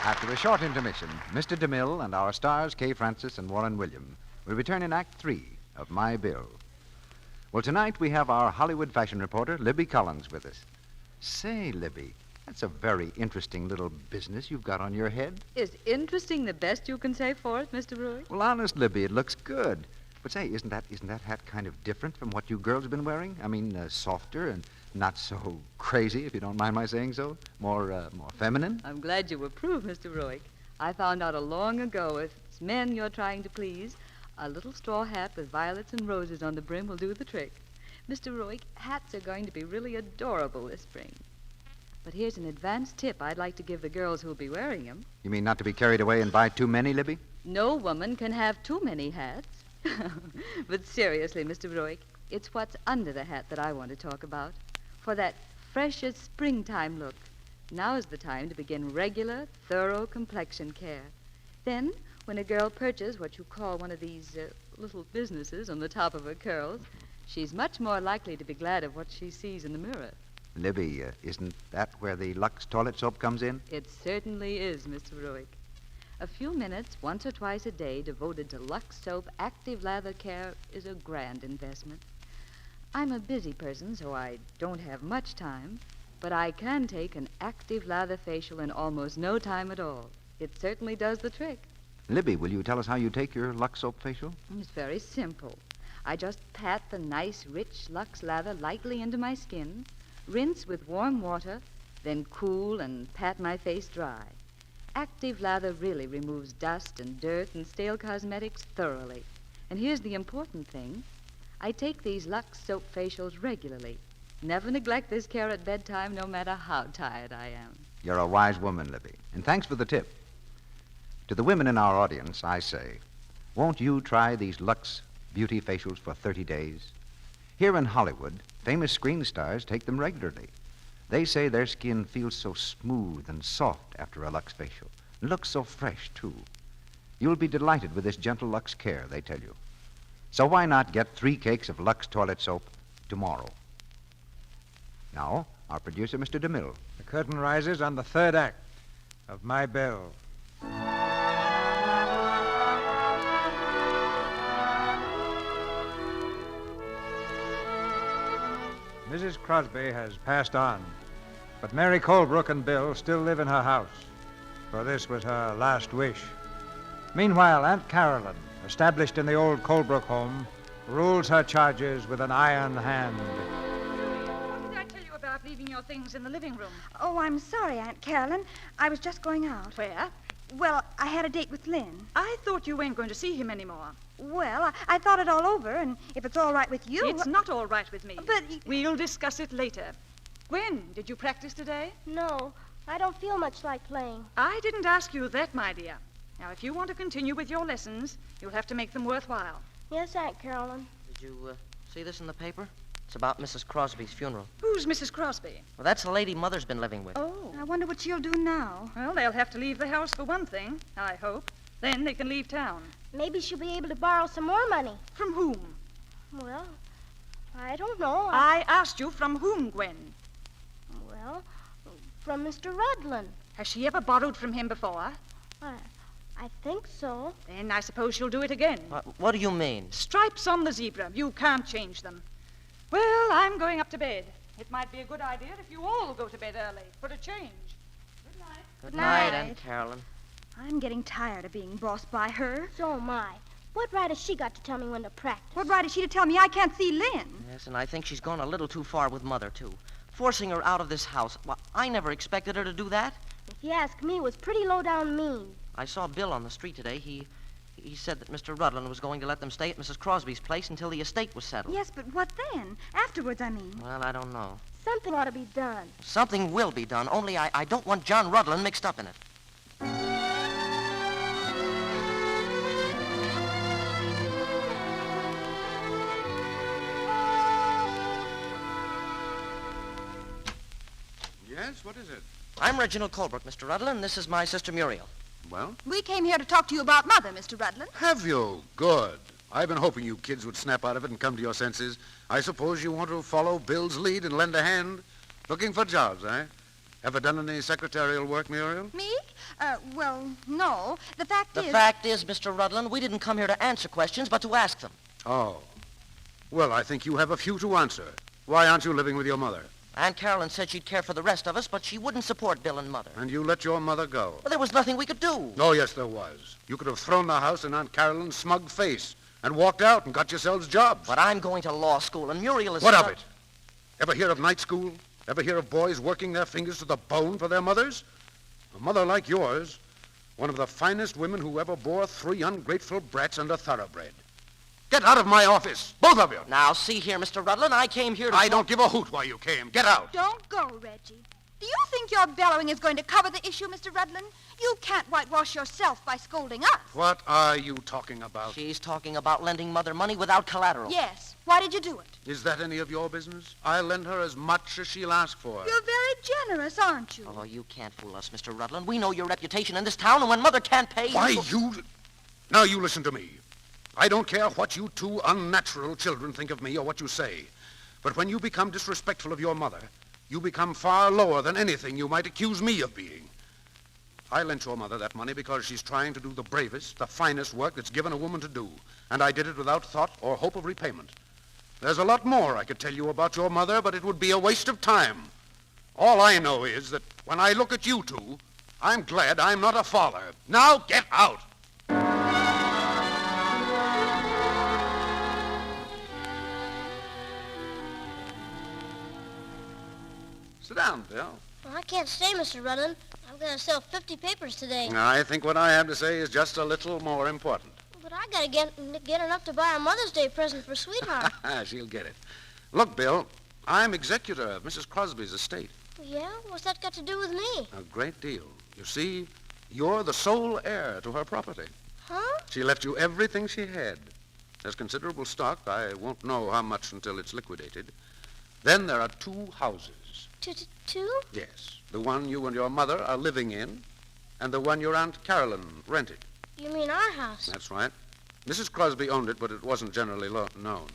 After a short intermission, Mr. DeMille and our stars, Kay Francis and Warren William, will return in Act 3 of My Bill. Well, tonight we have our Hollywood fashion reporter, Libby Collins, with us. Say, Libby, that's a very interesting little business you've got on your head. Is interesting the best you can say for it, Mr. Ruick? Well, honest, Libby, it looks good. But say, isn't that hat kind of different from what you girls have been wearing? I mean, softer and not so crazy, if you don't mind my saying so. More feminine. I'm glad you approve, Mr. Ruick. I found out long ago if it's men you're trying to please, a little straw hat with violets and roses on the brim will do the trick. Mr. Ruick, hats are going to be really adorable this spring. But here's an advance tip I'd like to give the girls who'll be wearing them. You mean not to be carried away and buy too many, Libby? No woman can have too many hats. But seriously, Mr. Ruick, it's what's under the hat that I want to talk about. For that freshest springtime look, now is the time to begin regular, thorough complexion care. Then, when a girl purchases what you call one of these little businesses on the top of her curls, she's much more likely to be glad of what she sees in the mirror. Libby, isn't that where the Lux toilet soap comes in? It certainly is, Mr. Ruick. A few minutes, once or twice a day, devoted to Lux Soap Active Lather Care is a grand investment. I'm a busy person, so I don't have much time, but I can take an active lather facial in almost no time at all. It certainly does the trick. Libby, will you tell us how you take your Lux Soap facial? It's very simple. I just pat the nice, rich Lux lather lightly into my skin, rinse with warm water, then cool and pat my face dry. Active lather really removes dust and dirt and stale cosmetics thoroughly. And here's the important thing. I take these Lux Soap facials regularly. Never neglect this care at bedtime, no matter how tired I am. You're a wise woman, Libby. And thanks for the tip. To the women in our audience, I say, won't you try these Lux Beauty facials for 30 days? Here in Hollywood, famous screen stars take them regularly. They say their skin feels so smooth and soft after a Lux facial. And looks so fresh, too. You'll be delighted with this gentle Lux care, they tell you. So why not get 3 cakes of Lux toilet soap tomorrow? Now, our producer, Mr. DeMille. The curtain rises on the third act of My Bill. Mrs. Crosby has passed on, but Mary Colbrook and Bill still live in her house, for this was her last wish. Meanwhile, Aunt Carolyn, established in the old Colbrook home, rules her charges with an iron hand. What did I tell you about leaving your things in the living room? Oh, I'm sorry, Aunt Carolyn. I was just going out. Where? Well, I had a date with Lynn. I thought you weren't going to see him anymore. Well, I thought it all over, and if it's all right with you... It's not all right with me. But... We'll discuss it later. Gwen, did you practice today? No, I don't feel much like playing. I didn't ask you that, my dear. Now, if you want to continue with your lessons, you'll have to make them worthwhile. Yes, Aunt Carolyn. Did you see this in the paper? It's about Mrs. Crosby's funeral. Who's Mrs. Crosby? Well, that's the lady Mother's been living with. Oh, I wonder what she'll do now. Well, they'll have to leave the house for one thing, I hope. Then they can leave town. Maybe she'll be able to borrow some more money. From whom? Well, I don't know. I asked you from whom, Gwen? Well, from Mr. Rudlin. Has she ever borrowed from him before? I think so. Then I suppose she'll do it again. What do you mean? Stripes on the zebra. You can't change them. Well, I'm going up to bed. It might be a good idea if you all go to bed early for a change. Good night. Good night, Aunt Carolyn. I'm getting tired of being bossed by her. So am I. What right has she got to tell me when to practice? What right is she to tell me I can't see Lynn? Yes, and I think she's gone a little too far with Mother, too. Forcing her out of this house. Well, I never expected her to do that. If you ask me, it was pretty low down mean. I saw Bill on the street today. He said that Mr. Rutland was going to let them stay at Mrs. Crosby's place until the estate was settled. Yes, but what then? Afterwards, I mean. Well, I don't know. Something ought to be done. Something will be done, only I don't want John Rutland mixed up in it. Yes, what is it? I'm Reginald Colbrook, Mr. Rutland, and this is my sister Muriel. Well? We came here to talk to you about Mother, Mr. Rutland. Have you? Good. I've been hoping you kids would snap out of it and come to your senses. I suppose you want to follow Bill's lead and lend a hand? Looking for jobs, eh? Ever done any secretarial work, Muriel? Me? Well, no. The fact is, Mr. Rutland, we didn't come here to answer questions, but to ask them. Oh. Well, I think you have a few to answer. Why aren't you living with your mother? Aunt Carolyn said she'd care for the rest of us, but she wouldn't support Bill and Mother. And you let your mother go? Well, there was nothing we could do. Oh, yes, there was. You could have thrown the house in Aunt Carolyn's smug face and walked out and got yourselves jobs. But I'm going to law school, and Muriel is... What of it? Ever hear of night school? Ever hear of boys working their fingers to the bone for their mothers? A mother like yours, one of the finest women who ever bore 3 ungrateful brats under thoroughbred. Get out of my office, both of you. Now, see here, Mr. Rutland, I came here to... I don't give a hoot why you came. Get out. Don't go, Reggie. Do you think your bellowing is going to cover the issue, Mr. Rutland? You can't whitewash yourself by scolding us. What are you talking about? She's talking about lending Mother money without collateral. Yes. Why did you do it? Is that any of your business? I'll lend her as much as she'll ask for. You're very generous, aren't you? Oh, you can't fool us, Mr. Rutland. We know your reputation in this town, and when Mother can't pay... Why, you... Now, you listen to me. I don't care what you 2 unnatural children think of me or what you say. But when you become disrespectful of your mother, you become far lower than anything you might accuse me of being. I lent your mother that money because she's trying to do the bravest, the finest work that's given a woman to do. And I did it without thought or hope of repayment. There's a lot more I could tell you about your mother, but it would be a waste of time. All I know is that when I look at you 2, I'm glad I'm not a father. Now get out! Sit down, Bill. Well, I can't stay, Mr. Rutland. I'm going to sell 50 papers today. I think what I have to say is just a little more important. But I got to get enough to buy a Mother's Day present for Sweetheart. She'll get it. Look, Bill, I'm executor of Mrs. Crosby's estate. Yeah? What's that got to do with me? A great deal. You see, you're the sole heir to her property. Huh? She left you everything she had. There's considerable stock. I won't know how much until it's liquidated. Then there are 2 houses. 2? Yes. The one you and your mother are living in, and the one your Aunt Carolyn rented. You mean our house? That's right. Mrs. Crosby owned it, but it wasn't generally known.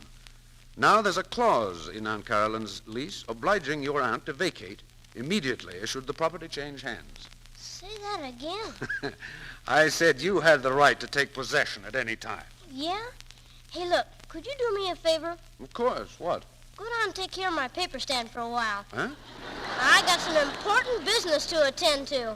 Now there's a clause in Aunt Carolyn's lease obliging your aunt to vacate immediately should the property change hands. Say that again. I said you had the right to take possession at any time. Yeah? Hey, look, could you do me a favor? Of course. What? Go down and take care of my paper stand for a while. Huh? I got some important business to attend to.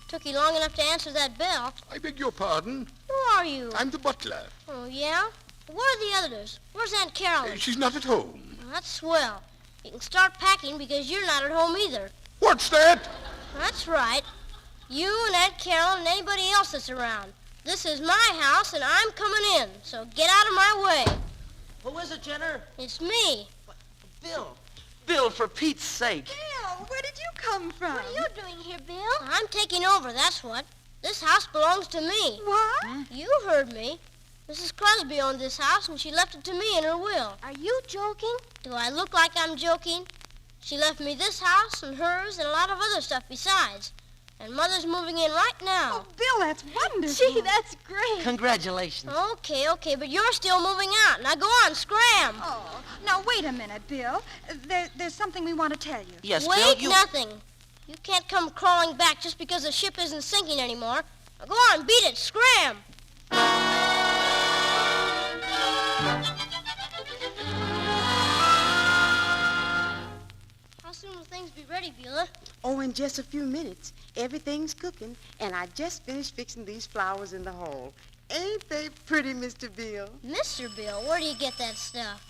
Took you long enough to answer that bell. I beg your pardon? Who are you? I'm the butler. Oh, yeah? Where are the others? Where's Aunt Carolyn? She's not at home. Well, that's swell. You can start packing because you're not at home either. What's that? That's right. You and Aunt Carolyn and anybody else that's around. This is my house, and I'm coming in, so get out of my way. Who is it, Jenner? It's me. Bill. Bill, for Pete's sake. Bill, where did you come from? What are you doing here, Bill? I'm taking over, that's what. This house belongs to me. What? You heard me. Mrs. Crosby owned this house, and she left it to me in her will. Are you joking? Do I look like I'm joking? She left me this house and hers and a lot of other stuff besides. And Mother's moving in right now. Oh, Bill, that's wonderful. Gee, that's great. Congratulations. Okay, but you're still moving out. Now go on, scram. Oh, now wait a minute, Bill. There's something we want to tell you. Yes, Wait, Bill, nothing. You can't come crawling back just because the ship isn't sinking anymore. Now go on, beat it, scram. things be ready, Beulah? Oh, in just a few minutes. Everything's cooking, and I just finished fixing these flowers in the hall. Ain't they pretty, Mr. Bill? Mr. Bill, where do you get that stuff?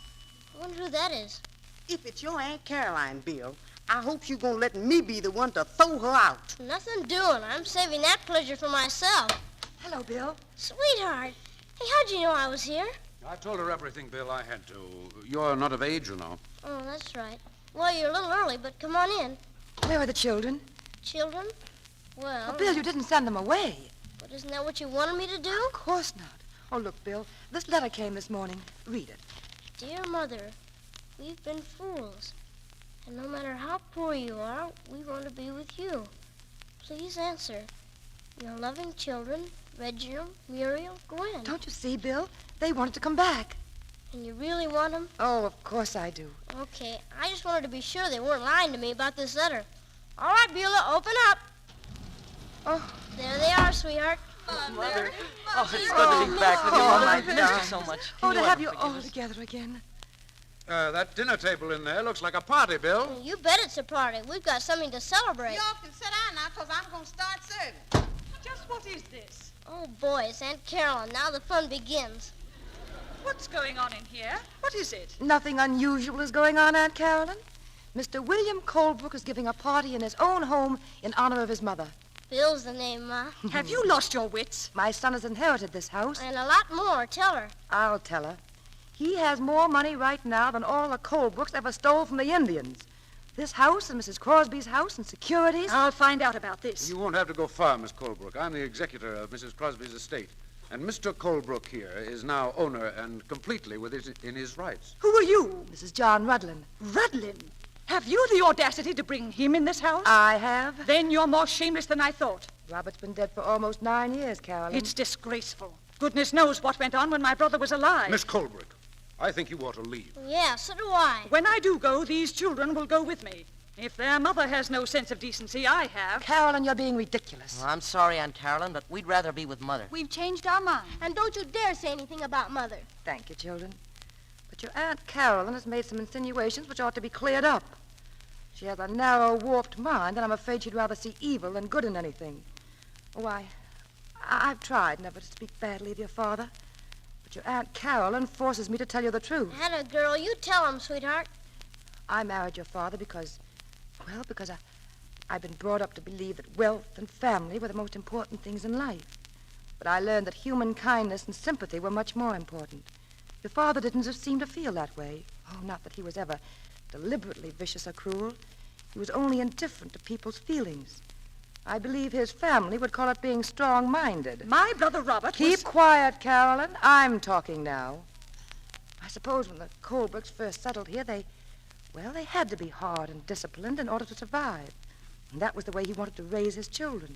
I wonder who that is. If it's your Aunt Caroline, Bill, I hope you're going to let me be the one to throw her out. Nothing doing. I'm saving that pleasure for myself. Hello, Bill. Sweetheart. Hey, how'd you know I was here? I told her everything, Bill, I had to. You're not of age, you know. Oh, that's right. Well, you're a little early, but come on in. Where are the children? Children? Well... Oh, Bill, you didn't send them away. But isn't that what you wanted me to do? Of course not. Oh, look, Bill, this letter came this morning. Read it. Dear Mother, we've been fools. And no matter how poor you are, we want to be with you. Please answer. Your loving children, Reginald, Muriel, Gwen. Don't you see, Bill? They wanted to come back. And you really want them? Oh, of course I do. Okay, I just wanted to be sure they weren't lying to me about this letter. All right, Beulah, open up. Oh. There they are, sweetheart. Mother. Oh, it's good to be back with you, Mom. I miss you so much. Oh, to have you all together again. That dinner table in there looks like a party, Bill. You bet it's a party. We've got something to celebrate. You all can sit down now, because I'm going to start serving. Just what is this? Oh, boy, it's Aunt Caroline. Now the fun begins. What's going on in here? What is it? Nothing unusual is going on, Aunt Caroline. Mr. William Colbrook is giving a party in his own home in honor of his mother. Bill's the name, Ma. Have you lost your wits? My son has inherited this house. And a lot more. Tell her. I'll tell her. He has more money right now than all the Colbrooks ever stole from the Indians. This house and Mrs. Crosby's house and securities. I'll find out about this. You won't have to go far, Miss Colbrook. I'm the executor of Mrs. Crosby's estate. And Mr. Colbrook here is now owner and completely in his rights. Who are you? Mrs. John Rudlin. Rudlin? Have you the audacity to bring him in this house? I have. Then you're more shameless than I thought. Robert's been dead for almost 9 years, Caroline. It's disgraceful. Goodness knows what went on when my brother was alive. Miss Colbrook, I think you ought to leave. Yeah, so do I. When I do go, these children will go with me. If their mother has no sense of decency, I have. Caroline, you're being ridiculous. Well, I'm sorry, Aunt Caroline, but we'd rather be with Mother. We've changed our mind. And don't you dare say anything about Mother. Thank you, children. But your Aunt Caroline has made some insinuations which ought to be cleared up. She has a narrow, warped mind, and I'm afraid she'd rather see evil than good in anything. Oh, I've tried never to speak badly of your father. But your Aunt Caroline forces me to tell you the truth. Atta girl, you tell him, sweetheart. I married your father because I've been brought up to believe that wealth and family were the most important things in life. But I learned that human kindness and sympathy were much more important. Your father didn't seem to feel that way. Oh, not that he was ever deliberately vicious or cruel. He was only indifferent to people's feelings. I believe his family would call it being strong-minded. My brother Robert Keep quiet, Caroline. I'm talking now. I suppose when the Colbrooks first settled here, they had to be hard and disciplined in order to survive. And that was the way he wanted to raise his children.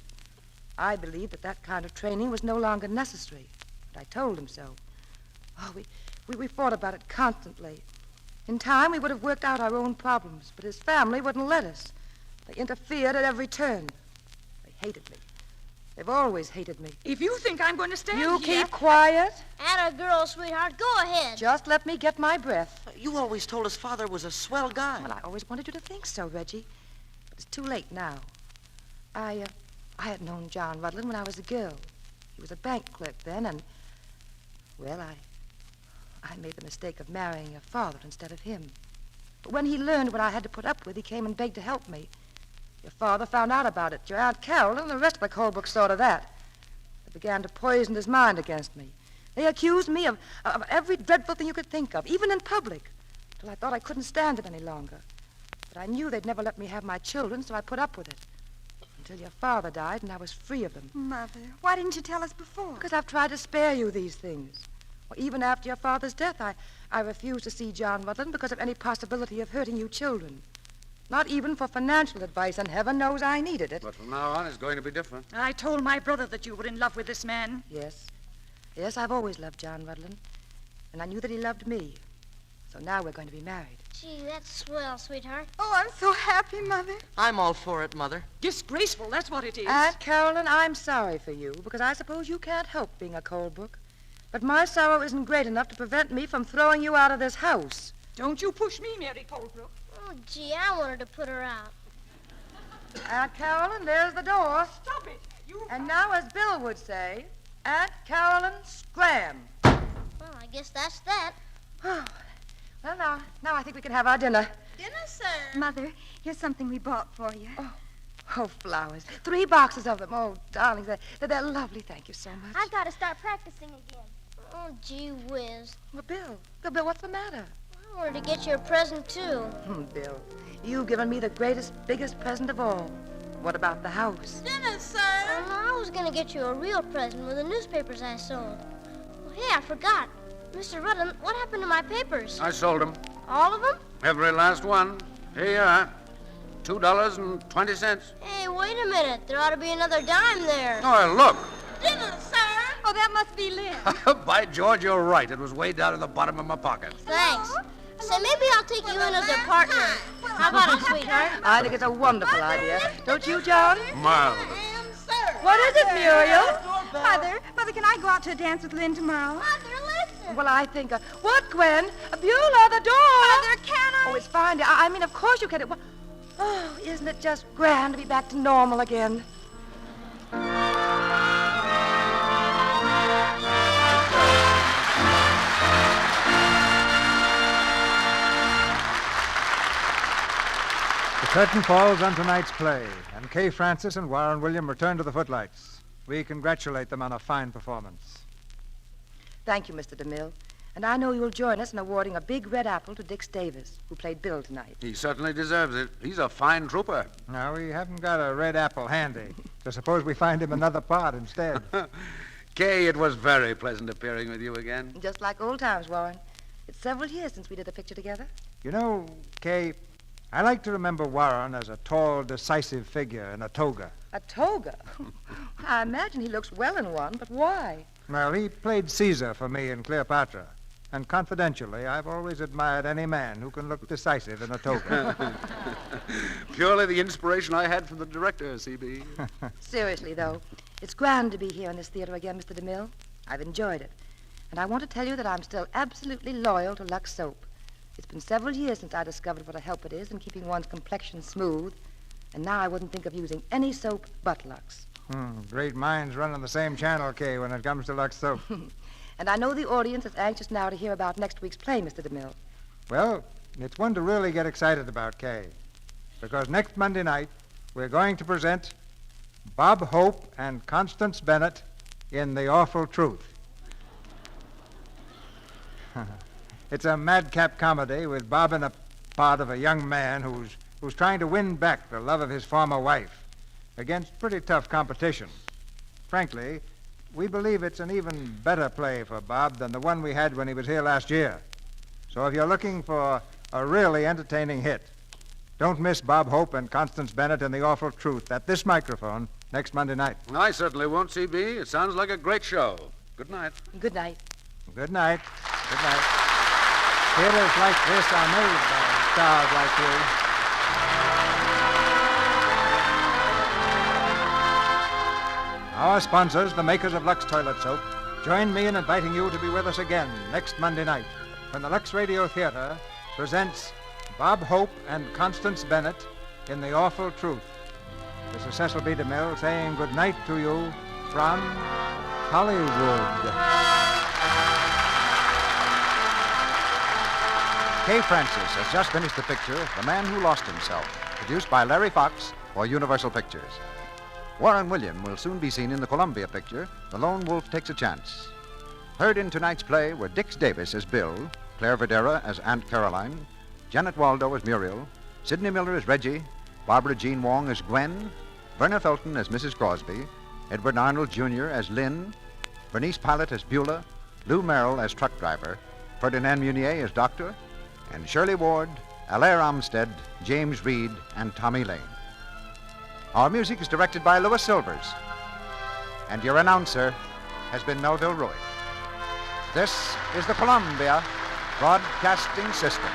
I believed that kind of training was no longer necessary. But I told him so. Oh, we fought about it constantly. In time, we would have worked out our own problems, but his family wouldn't let us. They interfered at every turn. They hated me. They've always hated me. If you think I'm going to stand You here... keep quiet. Atta girl, sweetheart, go ahead. Just let me get my breath. You always told us Father was a swell guy. Well, I always wanted you to think so, Reggie. But it's too late now. I had known John Rudlin when I was a girl. He was a bank clerk then, and... Well, I made the mistake of marrying your father instead of him. But when he learned what I had to put up with, he came and begged to help me. Your father found out about it. Your Aunt Carol and the rest of the Colbrooks saw to that. They began to poison his mind against me. They accused me of every dreadful thing you could think of, even in public, till I thought I couldn't stand it any longer. But I knew they'd never let me have my children, so I put up with it. Until your father died and I was free of them. Mother, why didn't you tell us before? Because I've tried to spare you these things. Well, even after your father's death, I refused to see John Rudlin because of any possibility of hurting you children. Not even for financial advice, and heaven knows I needed it. But from now on, it's going to be different. I told my brother that you were in love with this man. Yes. Yes, I've always loved John Rudlin. And I knew that he loved me. So now we're going to be married. Gee, that's swell, sweetheart. Oh, I'm so happy, Mother. I'm all for it, Mother. Disgraceful, that's what it is. Aunt Caroline, I'm sorry for you, because I suppose you can't help being a Colbrook. But my sorrow isn't great enough to prevent me from throwing you out of this house. Don't you push me, Mary Colbrook. Oh, gee, I wanted to put her out. Aunt Carolyn, there's the door. Stop it! And now, as Bill would say, Aunt Carolyn, scram. Well, I guess that's that. Well, now I think we can have our dinner. Dinner, sir. Mother, here's something we bought for you. Oh, flowers. 3 boxes of them. Oh, darlings, they're lovely. Thank you so much. I've got to start practicing again. Oh, gee whiz. Well, Bill, what's the matter? I wanted to get you a present, too. Bill, you've given me the greatest, biggest present of all. What about the house? Dinner, sir. Oh, no, I was going to get you a real present with the newspapers I sold. Oh, hey, I forgot. Mr. Rudden, what happened to my papers? I sold them. All of them? Every last one. Here you are. $2.20. Hey, wait a minute. There ought to be another dime there. Oh, look. Dinner, sir. Oh, that must be Lynn. By George, you're right. It was way down at the bottom of my pocket. Thanks. Say, maybe I'll take you in as a partner. How about it, sweetheart? I think it's a wonderful idea. Don't you, John? Marvelous. What is it, Muriel? Mother, can I go out to a dance with Lynn tomorrow? Mother, listen. Well, I think... what, Gwen? Beulah, the door! Mother, can I? Oh, it's fine. I mean, of course you can. Oh, isn't it just grand to be back to normal again? The curtain falls on tonight's play, and Kay Francis and Warren William return to the footlights. We congratulate them on a fine performance. Thank you, Mr. DeMille. And I know you'll join us in awarding a big red apple to Dix Davis, who played Bill tonight. He certainly deserves it. He's a fine trooper. Now, we haven't got a red apple handy, so suppose we find him another part instead. Kay, it was very pleasant appearing with you again. Just like old times, Warren. It's several years since we did a picture together. You know, Kay, I like to remember Warren as a tall, decisive figure in a toga. A toga? I imagine he looks well in one, but why? Well, he played Caesar for me in Cleopatra. And confidentially, I've always admired any man who can look decisive in a toga. Purely the inspiration I had from the director, C.B. Seriously, though, it's grand to be here in this theater again, Mr. DeMille. I've enjoyed it. And I want to tell you that I'm still absolutely loyal to Lux Soap. It's been several years since I discovered what a help it is in keeping one's complexion smooth. And now I wouldn't think of using any soap but Lux. Great minds run on the same channel, Kay, when it comes to Lux Soap. And I know the audience is anxious now to hear about next week's play, Mr. DeMille. Well, it's one to really get excited about, Kay. Because next Monday night, we're going to present Bob Hope and Constance Bennett in The Awful Truth. It's a madcap comedy with Bob in a part of a young man who's trying to win back the love of his former wife against pretty tough competition. Frankly, we believe it's an even better play for Bob than the one we had when he was here last year. So if you're looking for a really entertaining hit, don't miss Bob Hope and Constance Bennett in The Awful Truth at this microphone next Monday night. I certainly won't, C.B. It sounds like a great show. Good night. Good night. Good night. Good night. Theaters like this are made by stars like you. Our sponsors, the makers of Lux Toilet Soap, join me in inviting you to be with us again next Monday night when the Lux Radio Theater presents Bob Hope and Constance Bennett in The Awful Truth. This is Cecil B. DeMille saying good night to you from Hollywood. Kay Francis has just finished the picture The Man Who Lost Himself, produced by Larry Fox for Universal Pictures. Warren William will soon be seen in the Columbia picture, The Lone Wolf Takes a Chance. Heard in tonight's play were Dix Davis as Bill, Claire Videra as Aunt Caroline, Janet Waldo as Muriel, Sidney Miller as Reggie, Barbara Jean Wong as Gwen, Verna Felton as Mrs. Crosby, Edward Arnold Jr. as Lynn, Bernice Pilot as Beulah, Lou Merrill as truck driver, Ferdinand Munier as doctor, and Shirley Ward, Alaire Armstead, James Reed, and Tommy Lane. Our music is directed by Louis Silvers. And your announcer has been Melville Ruick. This is the Columbia Broadcasting System.